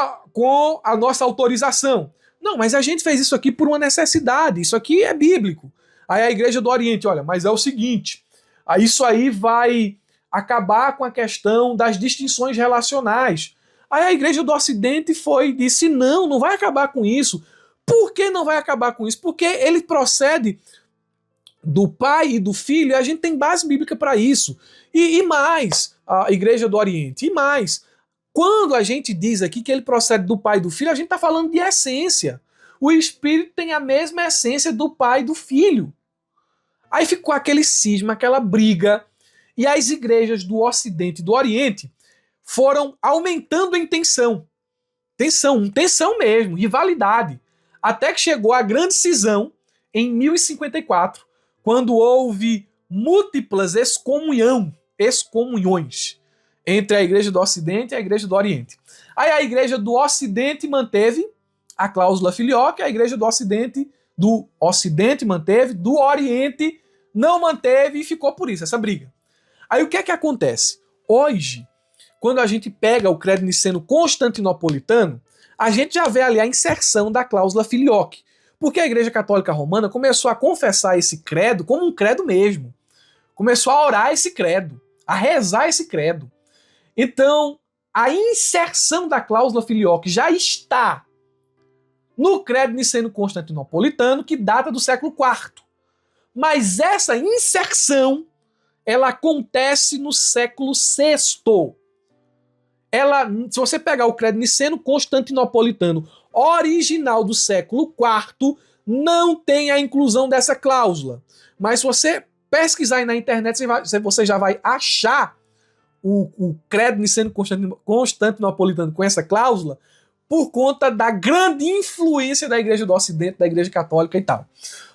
a nossa autorização. Não, mas a gente fez isso aqui por uma necessidade. Isso aqui é bíblico. Aí a Igreja do Oriente, olha, mas é o seguinte, isso aí vai acabar com a questão das distinções relacionais. Aí a Igreja do Ocidente foi e disse, não vai acabar com isso. Por que não vai acabar com isso? Porque ele procede do pai e do filho, e a gente tem base bíblica para isso. E mais, a Igreja do Oriente, e mais, quando a gente diz aqui que ele procede do pai e do filho, a gente está falando de essência. O Espírito tem a mesma essência do pai e do filho. Aí ficou aquele cisma, aquela briga, e as igrejas do Ocidente e do Oriente foram aumentando em tensão. Tensão mesmo, rivalidade. Até que chegou a grande cisão em 1054, quando houve múltiplas excomunhões entre a Igreja do Ocidente e a Igreja do Oriente. Aí a Igreja do Ocidente manteve a cláusula filioque, a Igreja do Ocidente manteve, do Oriente não manteve e ficou por isso, essa briga. Aí o que é que acontece? Hoje, quando a gente pega o credo niceno-constantinopolitano, a gente já vê ali a inserção da cláusula filioque, porque a Igreja Católica Romana começou a confessar esse credo como um credo mesmo. Começou a orar esse credo, a rezar esse credo. Então, a inserção da cláusula filioque já está no credo niceno-constantinopolitano, que data do século IV. Mas essa inserção, ela acontece no século VI. Se você pegar o credo niceno-constantinopolitano original do século IV, não tem a inclusão dessa cláusula. Mas se você pesquisar aí na internet, você já vai achar o credo niceno-constantinopolitano com essa cláusula por conta da grande influência da Igreja do Ocidente, da Igreja Católica e tal.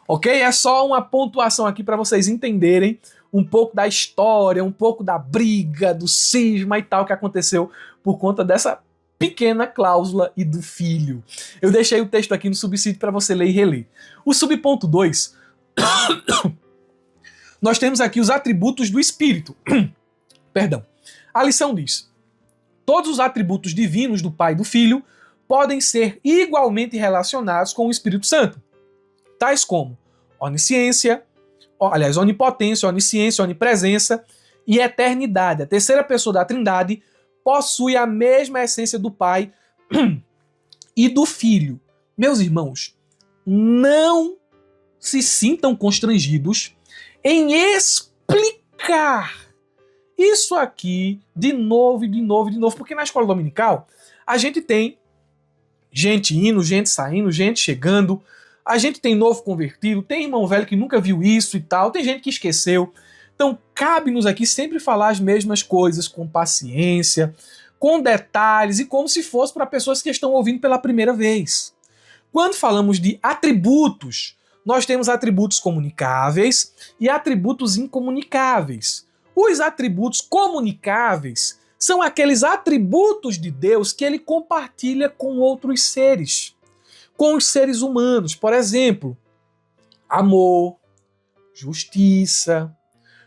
Ok? É só uma pontuação aqui para vocês entenderem um pouco da história, um pouco da briga, do cisma e tal que aconteceu por conta dessa pequena cláusula e do filho. Eu deixei o texto aqui no subsídio para você ler e reler. O subponto 2, nós temos aqui os atributos do Espírito. Perdão. A lição diz: todos os atributos divinos do Pai e do Filho podem ser igualmente relacionados com o Espírito Santo, tais como onisciência, onipotência, onisciência, onipresença e eternidade. A terceira pessoa da Trindade possui a mesma essência do Pai e do Filho. Meus irmãos, não se sintam constrangidos em explicar isso aqui de novo, porque na escola dominical a gente tem gente indo, gente saindo, gente chegando, a gente tem novo convertido, tem irmão velho que nunca viu isso e tal, tem gente que esqueceu. Então cabe-nos aqui sempre falar as mesmas coisas com paciência, com detalhes e como se fosse para pessoas que estão ouvindo pela primeira vez. Quando falamos de atributos, nós temos atributos comunicáveis e atributos incomunicáveis. Os atributos comunicáveis são aqueles atributos de Deus que ele compartilha com outros seres, com os seres humanos. Por exemplo, amor, justiça,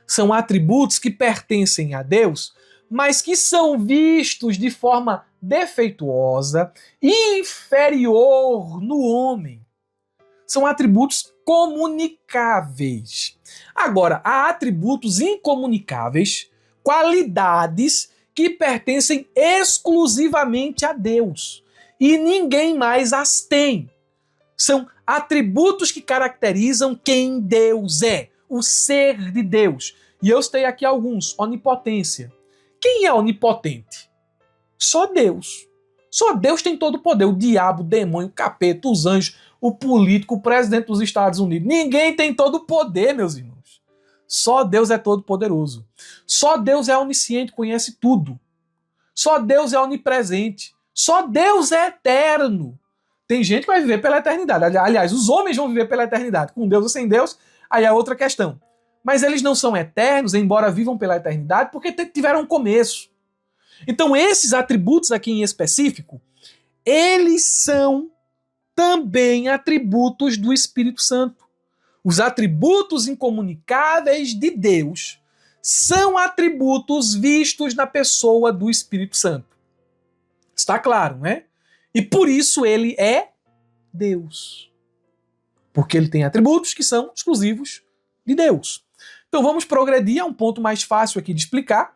são atributos que pertencem a Deus, mas que são vistos de forma defeituosa e inferior no homem. São atributos comunicáveis. Agora, há atributos incomunicáveis, qualidades que pertencem exclusivamente a Deus e ninguém mais as tem. São atributos que caracterizam quem Deus é, o ser de Deus. E eu citei aqui alguns. Onipotência. Quem é onipotente? Só Deus. Só Deus tem todo o poder. O diabo, o demônio, o capeta, os anjos, o político, o presidente dos Estados Unidos. Ninguém tem todo o poder, meus irmãos. Só Deus é todo poderoso. Só Deus é onisciente, conhece tudo. Só Deus é onipresente. Só Deus é eterno. Tem gente que vai viver pela eternidade. Aliás, os homens vão viver pela eternidade. Com Deus ou sem Deus, aí é outra questão. Mas eles não são eternos, embora vivam pela eternidade, porque tiveram um começo. Então esses atributos aqui em específico, eles são também atributos do Espírito Santo. Os atributos incomunicáveis de Deus são atributos vistos na pessoa do Espírito Santo. Está claro, né? E por isso ele é Deus. porque ele tem atributos que são exclusivos de Deus. Então vamos progredir a um ponto mais fácil aqui de explicar,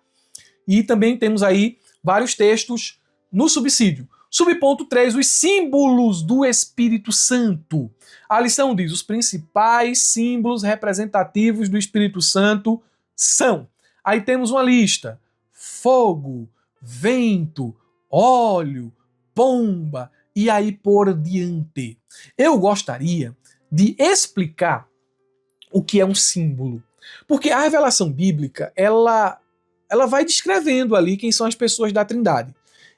e também temos aí vários textos no subsídio. Subponto 3, os símbolos do Espírito Santo. A lição diz: os principais símbolos representativos do Espírito Santo são. Aí temos uma lista: fogo, vento, óleo, pomba, e aí por diante. Eu gostaria de explicar o que é um símbolo, porque a revelação bíblica, ela vai descrevendo ali quem são as pessoas da Trindade.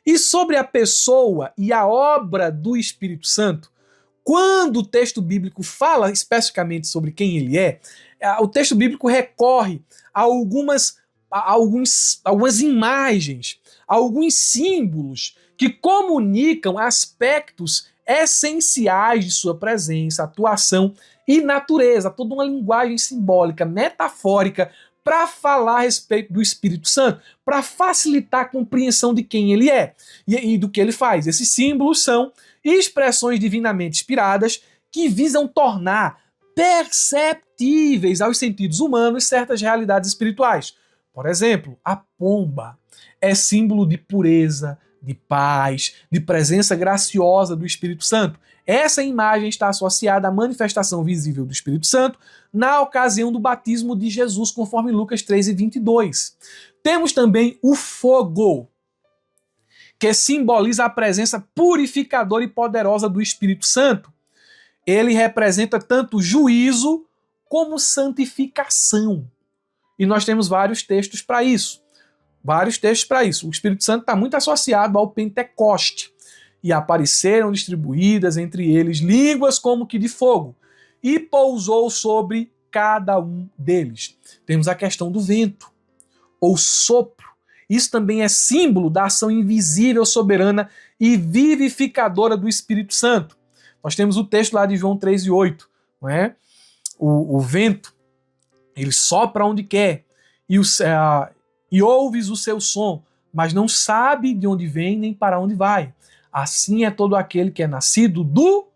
E sobre a pessoa e a obra do Espírito Santo, quando o texto bíblico fala especificamente sobre quem ele é, o texto bíblico recorre a algumas imagens, a alguns símbolos que comunicam aspectos essenciais de sua presença, atuação e natureza, toda uma linguagem simbólica, metafórica, para falar a respeito do Espírito Santo, para facilitar a compreensão de quem ele é e do que ele faz. Esses símbolos são expressões divinamente inspiradas que visam tornar perceptíveis aos sentidos humanos certas realidades espirituais. Por exemplo, a pomba é símbolo de pureza, de paz, de presença graciosa do Espírito Santo. Essa imagem está associada à manifestação visível do Espírito Santo na ocasião do batismo de Jesus, conforme Lucas 3:22. Temos também o fogo, que simboliza a presença purificadora e poderosa do Espírito Santo. Ele representa tanto juízo como santificação. E nós temos vários textos para isso. O Espírito Santo está muito associado ao Pentecoste. E apareceram distribuídas entre eles línguas como que de fogo, e pousou sobre cada um deles. Temos a questão do vento, ou sopro. Isso também é símbolo da ação invisível, soberana e vivificadora do Espírito Santo. Nós temos o texto lá de João 3:8, não é? O vento, ele sopra onde quer, e ouves o seu som, mas não sabe de onde vem nem para onde vai. Assim é todo aquele que é nascido do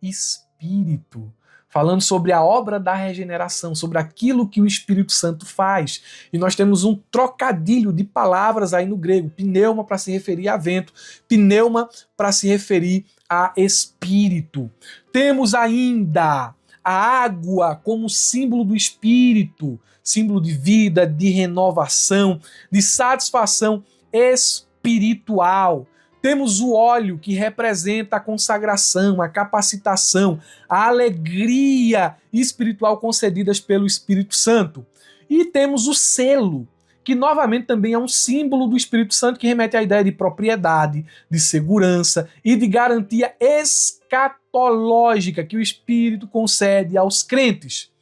Espírito. Falando sobre a obra da regeneração, sobre aquilo que o Espírito Santo faz. E nós temos um trocadilho de palavras aí no grego. Pneuma para se referir a vento, pneuma para se referir a Espírito. Temos ainda a água como símbolo do Espírito, símbolo de vida, de renovação, de satisfação espiritual. Temos o óleo, que representa a consagração, a capacitação, a alegria espiritual concedidas pelo Espírito Santo. E temos o selo, que novamente também é um símbolo do Espírito Santo, que remete à ideia de propriedade, de segurança e de garantia escatológica que o Espírito concede aos crentes.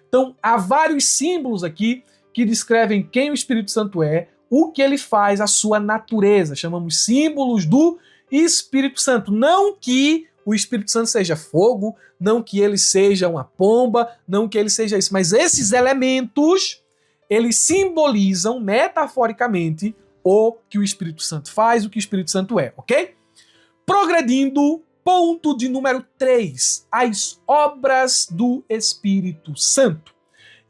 Então, há vários símbolos aqui que descrevem quem o Espírito Santo é, o que ele faz, a sua natureza. Chamamos símbolos do Espírito Santo. Não que o Espírito Santo seja fogo, não que ele seja uma pomba, não que ele seja isso, mas esses elementos, eles simbolizam metaforicamente o que o Espírito Santo faz, o que o Espírito Santo é, ok? Progredindo, ponto de número 3, as obras do Espírito Santo.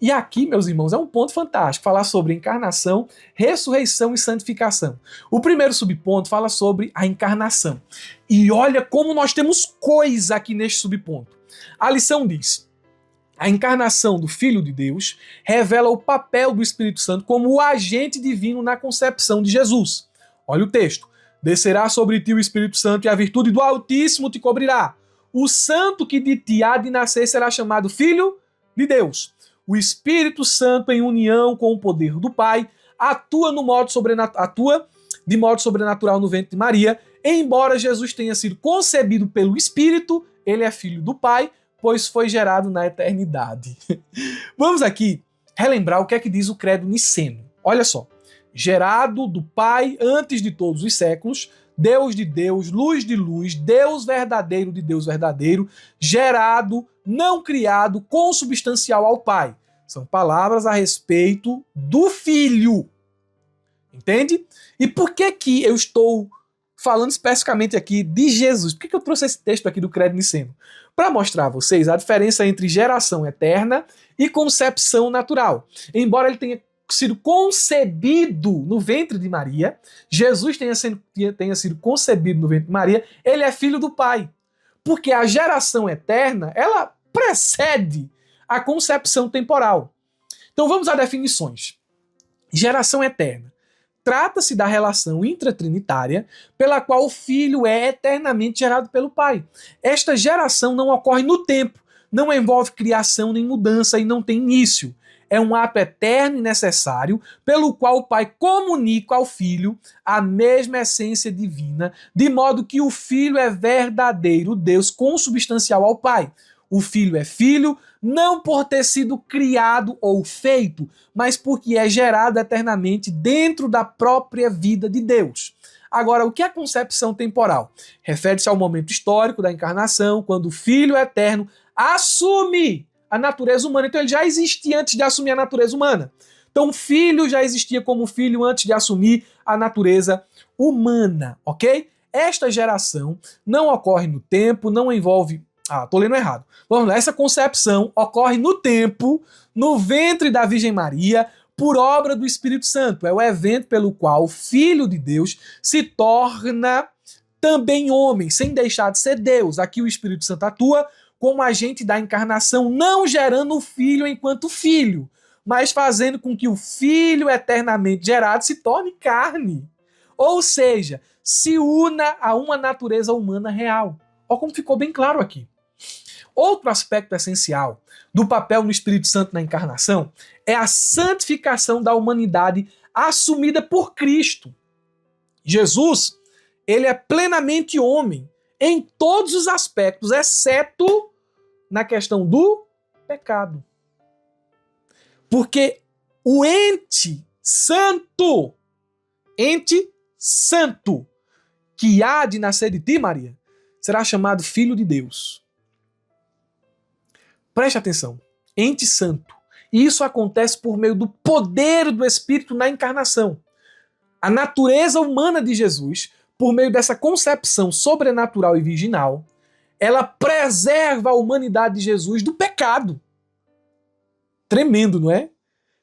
E aqui, meus irmãos, é um ponto fantástico, falar sobre encarnação, ressurreição e santificação. O primeiro subponto fala sobre a encarnação. E olha como nós temos coisa aqui neste subponto. A lição diz: a encarnação do Filho de Deus revela o papel do Espírito Santo como o agente divino na concepção de Jesus. Olha o texto. Descerá sobre ti o Espírito Santo e a virtude do Altíssimo te cobrirá. O santo que de ti há de nascer será chamado Filho de Deus. O Espírito Santo, em união com o poder do Pai, atua de modo sobrenatural no ventre de Maria. Embora Jesus tenha sido concebido pelo Espírito, ele é filho do Pai, pois foi gerado na eternidade. Vamos aqui relembrar o que é que diz o credo niceno. Olha só. Gerado do Pai antes de todos os séculos, Deus de Deus, luz de luz, Deus verdadeiro de Deus verdadeiro, gerado, não criado, consubstancial ao Pai. São palavras a respeito do Filho. Entende? E por que eu estou falando especificamente aqui de Jesus. Por que eu trouxe esse texto aqui do Credo Niceno? Para mostrar a vocês a diferença entre geração eterna e concepção natural. Embora ele tenha sido concebido no ventre de Maria, Jesus tenha sido concebido no ventre de Maria, ele é filho do Pai. Porque a geração eterna, ela precede a concepção temporal. Então vamos a definições. Geração eterna. Trata-se da relação intratrinitária pela qual o filho é eternamente gerado pelo pai. Esta geração não ocorre no tempo, não envolve criação nem mudança e não tem início. É um ato eterno e necessário pelo qual o pai comunica ao filho a mesma essência divina, de modo que o filho é verdadeiro Deus consubstancial ao pai. O filho é filho, não por ter sido criado ou feito, mas porque é gerado eternamente dentro da própria vida de Deus. Agora, o que é concepção temporal? Refere-se ao momento histórico da encarnação, quando o Filho eterno assume a natureza humana. Então ele já existia antes de assumir a natureza humana. Então o Filho já existia como filho antes de assumir a natureza humana, ok? Esta geração não ocorre no tempo, não envolve... tô lendo errado. Vamos lá, essa concepção ocorre no tempo, no ventre da Virgem Maria, por obra do Espírito Santo. É o evento pelo qual o Filho de Deus se torna também homem, sem deixar de ser Deus. Aqui o Espírito Santo atua como agente da encarnação, não gerando o Filho enquanto filho, mas fazendo com que o Filho eternamente gerado se torne carne. Ou seja, se una a uma natureza humana real. Olha como ficou bem claro aqui. Outro aspecto essencial do papel do Espírito Santo na encarnação é a santificação da humanidade assumida por Cristo. Jesus, ele é plenamente homem em todos os aspectos, exceto na questão do pecado. Porque o ente santo que há de nascer de ti, Maria, será chamado Filho de Deus. Preste atenção, ente santo. E isso acontece por meio do poder do Espírito na encarnação. A natureza humana de Jesus, por meio dessa concepção sobrenatural e virginal, ela preserva a humanidade de Jesus do pecado. Tremendo, não é?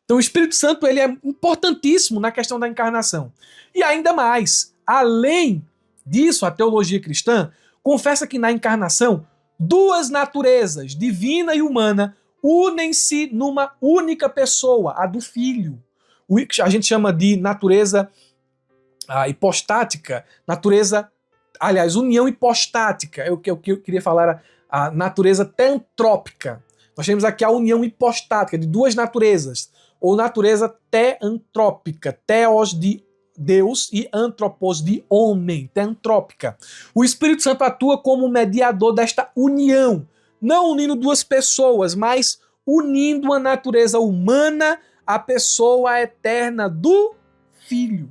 Então o Espírito Santo ele é importantíssimo na questão da encarnação. E ainda mais, além disso, a teologia cristã confessa que na encarnação duas naturezas, divina e humana, unem-se numa única pessoa, a do Filho. A gente chama de natureza hipostática, união hipostática. É o que eu queria falar, a natureza teantrópica. Nós temos aqui a união hipostática de duas naturezas, ou natureza teantrópica, theos de Deus e antropos de homem, teantrópica. O Espírito Santo atua como mediador desta união, não unindo duas pessoas, mas unindo a natureza humana à pessoa eterna do Filho.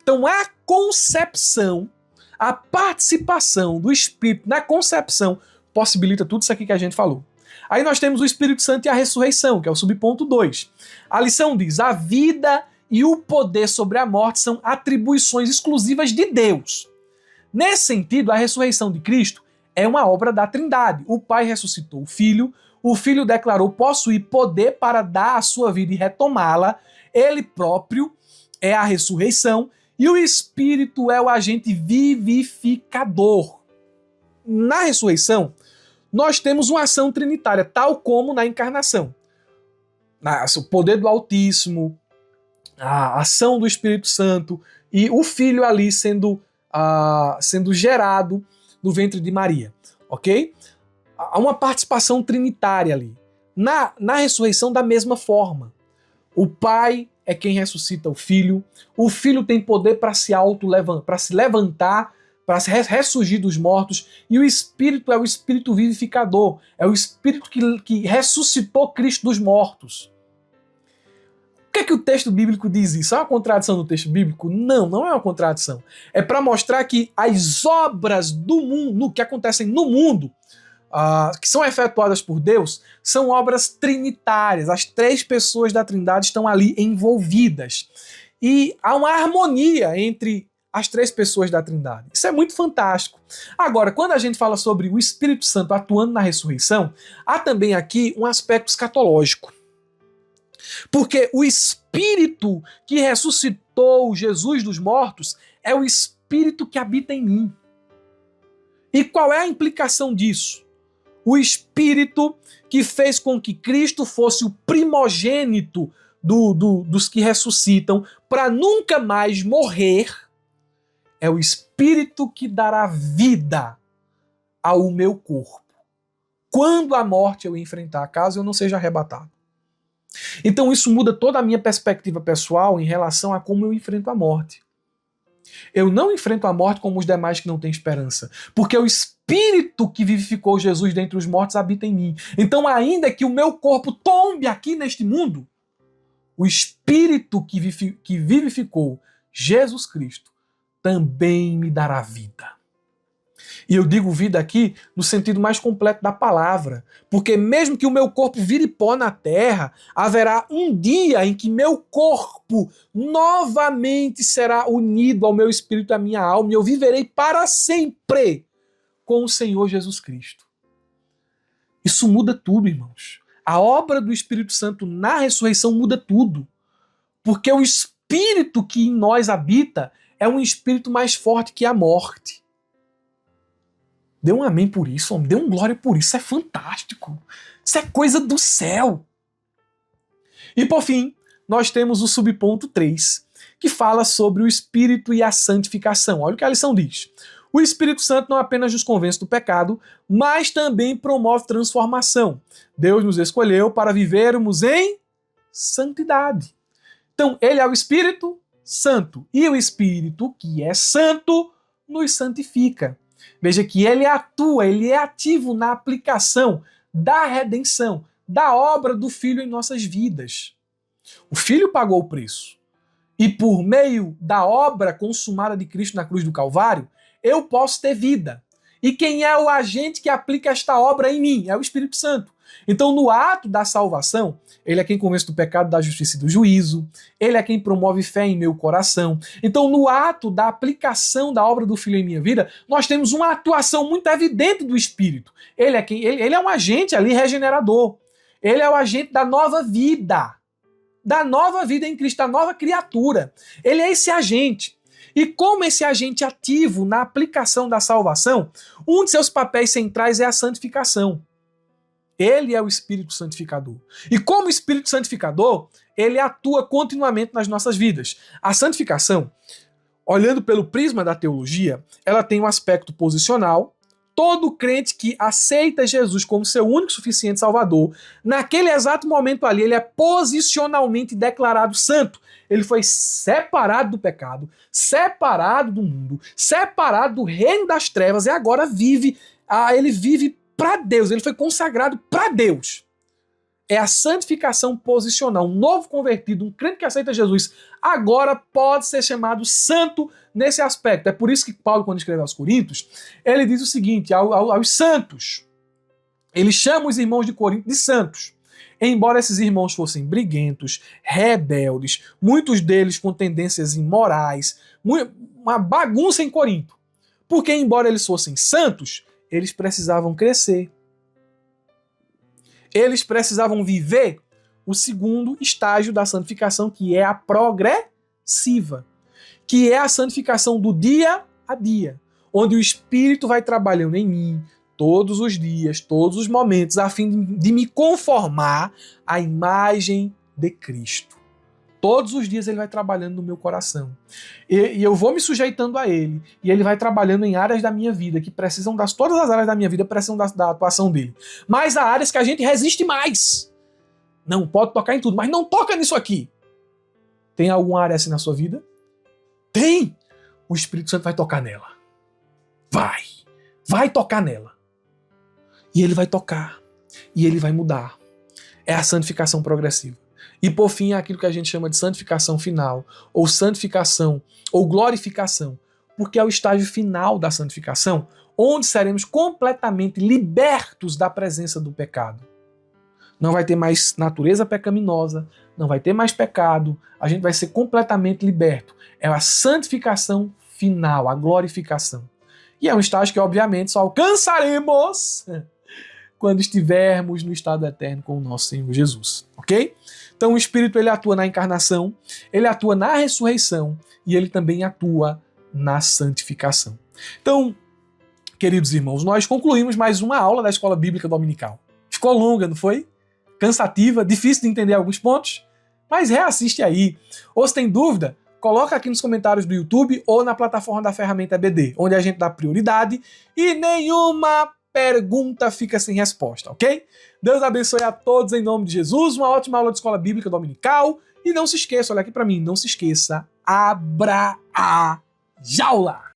Então a concepção, a participação do Espírito na concepção possibilita tudo isso aqui que a gente falou. Aí nós temos o Espírito Santo e a ressurreição, que é o subponto 2. A lição diz: a vida e o poder sobre a morte são atribuições exclusivas de Deus. Nesse sentido, a ressurreição de Cristo é uma obra da Trindade. O Pai ressuscitou o Filho declarou possuir poder para dar a sua vida e retomá-la, ele próprio é a ressurreição e o Espírito é o agente vivificador. Na ressurreição, nós temos uma ação trinitária, tal como na encarnação. O poder do Altíssimo, a ação do Espírito Santo e o Filho ali sendo gerado no ventre de Maria, ok? Há uma participação trinitária ali. Na ressurreição, da mesma forma. O Pai é quem ressuscita o Filho tem poder para se levantar, para ressurgir dos mortos, e o Espírito é o Espírito vivificador, é o Espírito que ressuscitou Cristo dos mortos. Por que o texto bíblico diz isso? É uma contradição no texto bíblico? Não, não é uma contradição. É para mostrar que as obras do mundo, que acontecem no mundo, que são efetuadas por Deus, são obras trinitárias. As três pessoas da Trindade estão ali envolvidas. E há uma harmonia entre as três pessoas da Trindade. Isso é muito fantástico. Agora, quando a gente fala sobre o Espírito Santo atuando na ressurreição, há também aqui um aspecto escatológico. Porque o Espírito que ressuscitou Jesus dos mortos é o Espírito que habita em mim. E qual é a implicação disso? O Espírito que fez com que Cristo fosse o primogênito dos que ressuscitam para nunca mais morrer, é o Espírito que dará vida ao meu corpo quando a morte eu enfrentar, caso eu não seja arrebatado. Então isso muda toda a minha perspectiva pessoal em relação a como eu enfrento a morte. Eu não enfrento a morte como os demais que não têm esperança, porque o Espírito que vivificou Jesus dentre os mortos habita em mim. Então, ainda que o meu corpo tombe aqui neste mundo, o Espírito que vivificou Jesus Cristo também me dará vida. E eu digo vida aqui no sentido mais completo da palavra, porque mesmo que o meu corpo vire pó na terra, haverá um dia em que meu corpo novamente será unido ao meu espírito e à minha alma, e eu viverei para sempre com o Senhor Jesus Cristo. Isso muda tudo, irmãos. A obra do Espírito Santo na ressurreição muda tudo, porque o Espírito que em nós habita é um espírito mais forte que a morte. Dê um amém por isso, homem. Dê um glória por isso. Isso é fantástico. Isso é coisa do céu. E por fim, nós temos o subponto 3, que fala sobre o Espírito e a santificação. Olha o que a lição diz. O Espírito Santo não apenas nos convence do pecado, mas também promove transformação. Deus nos escolheu para vivermos em santidade. Então, ele é o Espírito Santo. E o Espírito, que é santo, nos santifica. Veja que ele atua, ele é ativo na aplicação da redenção, da obra do Filho em nossas vidas. O Filho pagou o preço. E por meio da obra consumada de Cristo na cruz do Calvário, eu posso ter vida. E quem é o agente que aplica esta obra em mim? É o Espírito Santo. Então, no ato da salvação, ele é quem convence do pecado, da justiça e do juízo. Ele é quem promove fé em meu coração. Então, no ato da aplicação da obra do Filho em minha vida, nós temos uma atuação muito evidente do Espírito. Ele é um agente ali regenerador. Ele é o agente da nova vida. Da nova vida em Cristo, da nova criatura. Ele é esse agente. E como esse agente ativo na aplicação da salvação, um de seus papéis centrais é a santificação. Ele é o Espírito Santificador. E como Espírito Santificador, ele atua continuamente nas nossas vidas. A santificação, olhando pelo prisma da teologia, ela tem um aspecto posicional. Todo crente que aceita Jesus como seu único e suficiente Salvador, naquele exato momento ali, ele é posicionalmente declarado santo. Ele foi separado do pecado, separado do mundo, separado do reino das trevas e agora ele vive para Deus, ele foi consagrado para Deus. É a santificação posicional. Um novo convertido, um crente que aceita Jesus, agora pode ser chamado santo nesse aspecto. É por isso que Paulo, quando escreve aos Coríntios, ele diz o seguinte, aos santos, ele chama os irmãos de Corinto de santos. Embora esses irmãos fossem briguentos, rebeldes, muitos deles com tendências imorais, uma bagunça em Corinto. Porque, embora eles fossem santos, eles precisavam crescer. Eles precisavam viver o segundo estágio da santificação, que é a progressiva, que é a santificação do dia a dia, onde o Espírito vai trabalhando em mim todos os dias, todos os momentos, a fim de me conformar à imagem de Cristo. Todos os dias ele vai trabalhando no meu coração. E eu vou me sujeitando a ele. E ele vai trabalhando em áreas da minha vida que precisam todas as áreas da minha vida precisam da atuação dele. Mas há áreas que a gente resiste mais. Não pode tocar em tudo, mas não toca nisso aqui. Tem alguma área assim na sua vida? Tem! O Espírito Santo vai tocar nela. Vai tocar nela. E ele vai tocar. E ele vai mudar. É a santificação progressiva. E por fim, é aquilo que a gente chama de santificação final, ou santificação, ou glorificação, porque é o estágio final da santificação, onde seremos completamente libertos da presença do pecado. Não vai ter mais natureza pecaminosa, não vai ter mais pecado, a gente vai ser completamente liberto. É a santificação final, a glorificação. E é um estágio que, obviamente, só alcançaremos quando estivermos no estado eterno com o nosso Senhor Jesus, ok? Então o Espírito ele atua na encarnação, ele atua na ressurreição e ele também atua na santificação. Então, queridos irmãos, nós concluímos mais uma aula da Escola Bíblica Dominical. Ficou longa, não foi? Cansativa, difícil de entender alguns pontos, mas reassiste aí. Ou se tem dúvida, coloca aqui nos comentários do YouTube ou na plataforma da ferramenta EBD, onde a gente dá prioridade e nenhuma pergunta fica sem resposta, ok? Deus abençoe a todos em nome de Jesus, uma ótima aula de Escola Bíblica Dominical e não se esqueça, olha aqui pra mim, não se esqueça, abra a jaula!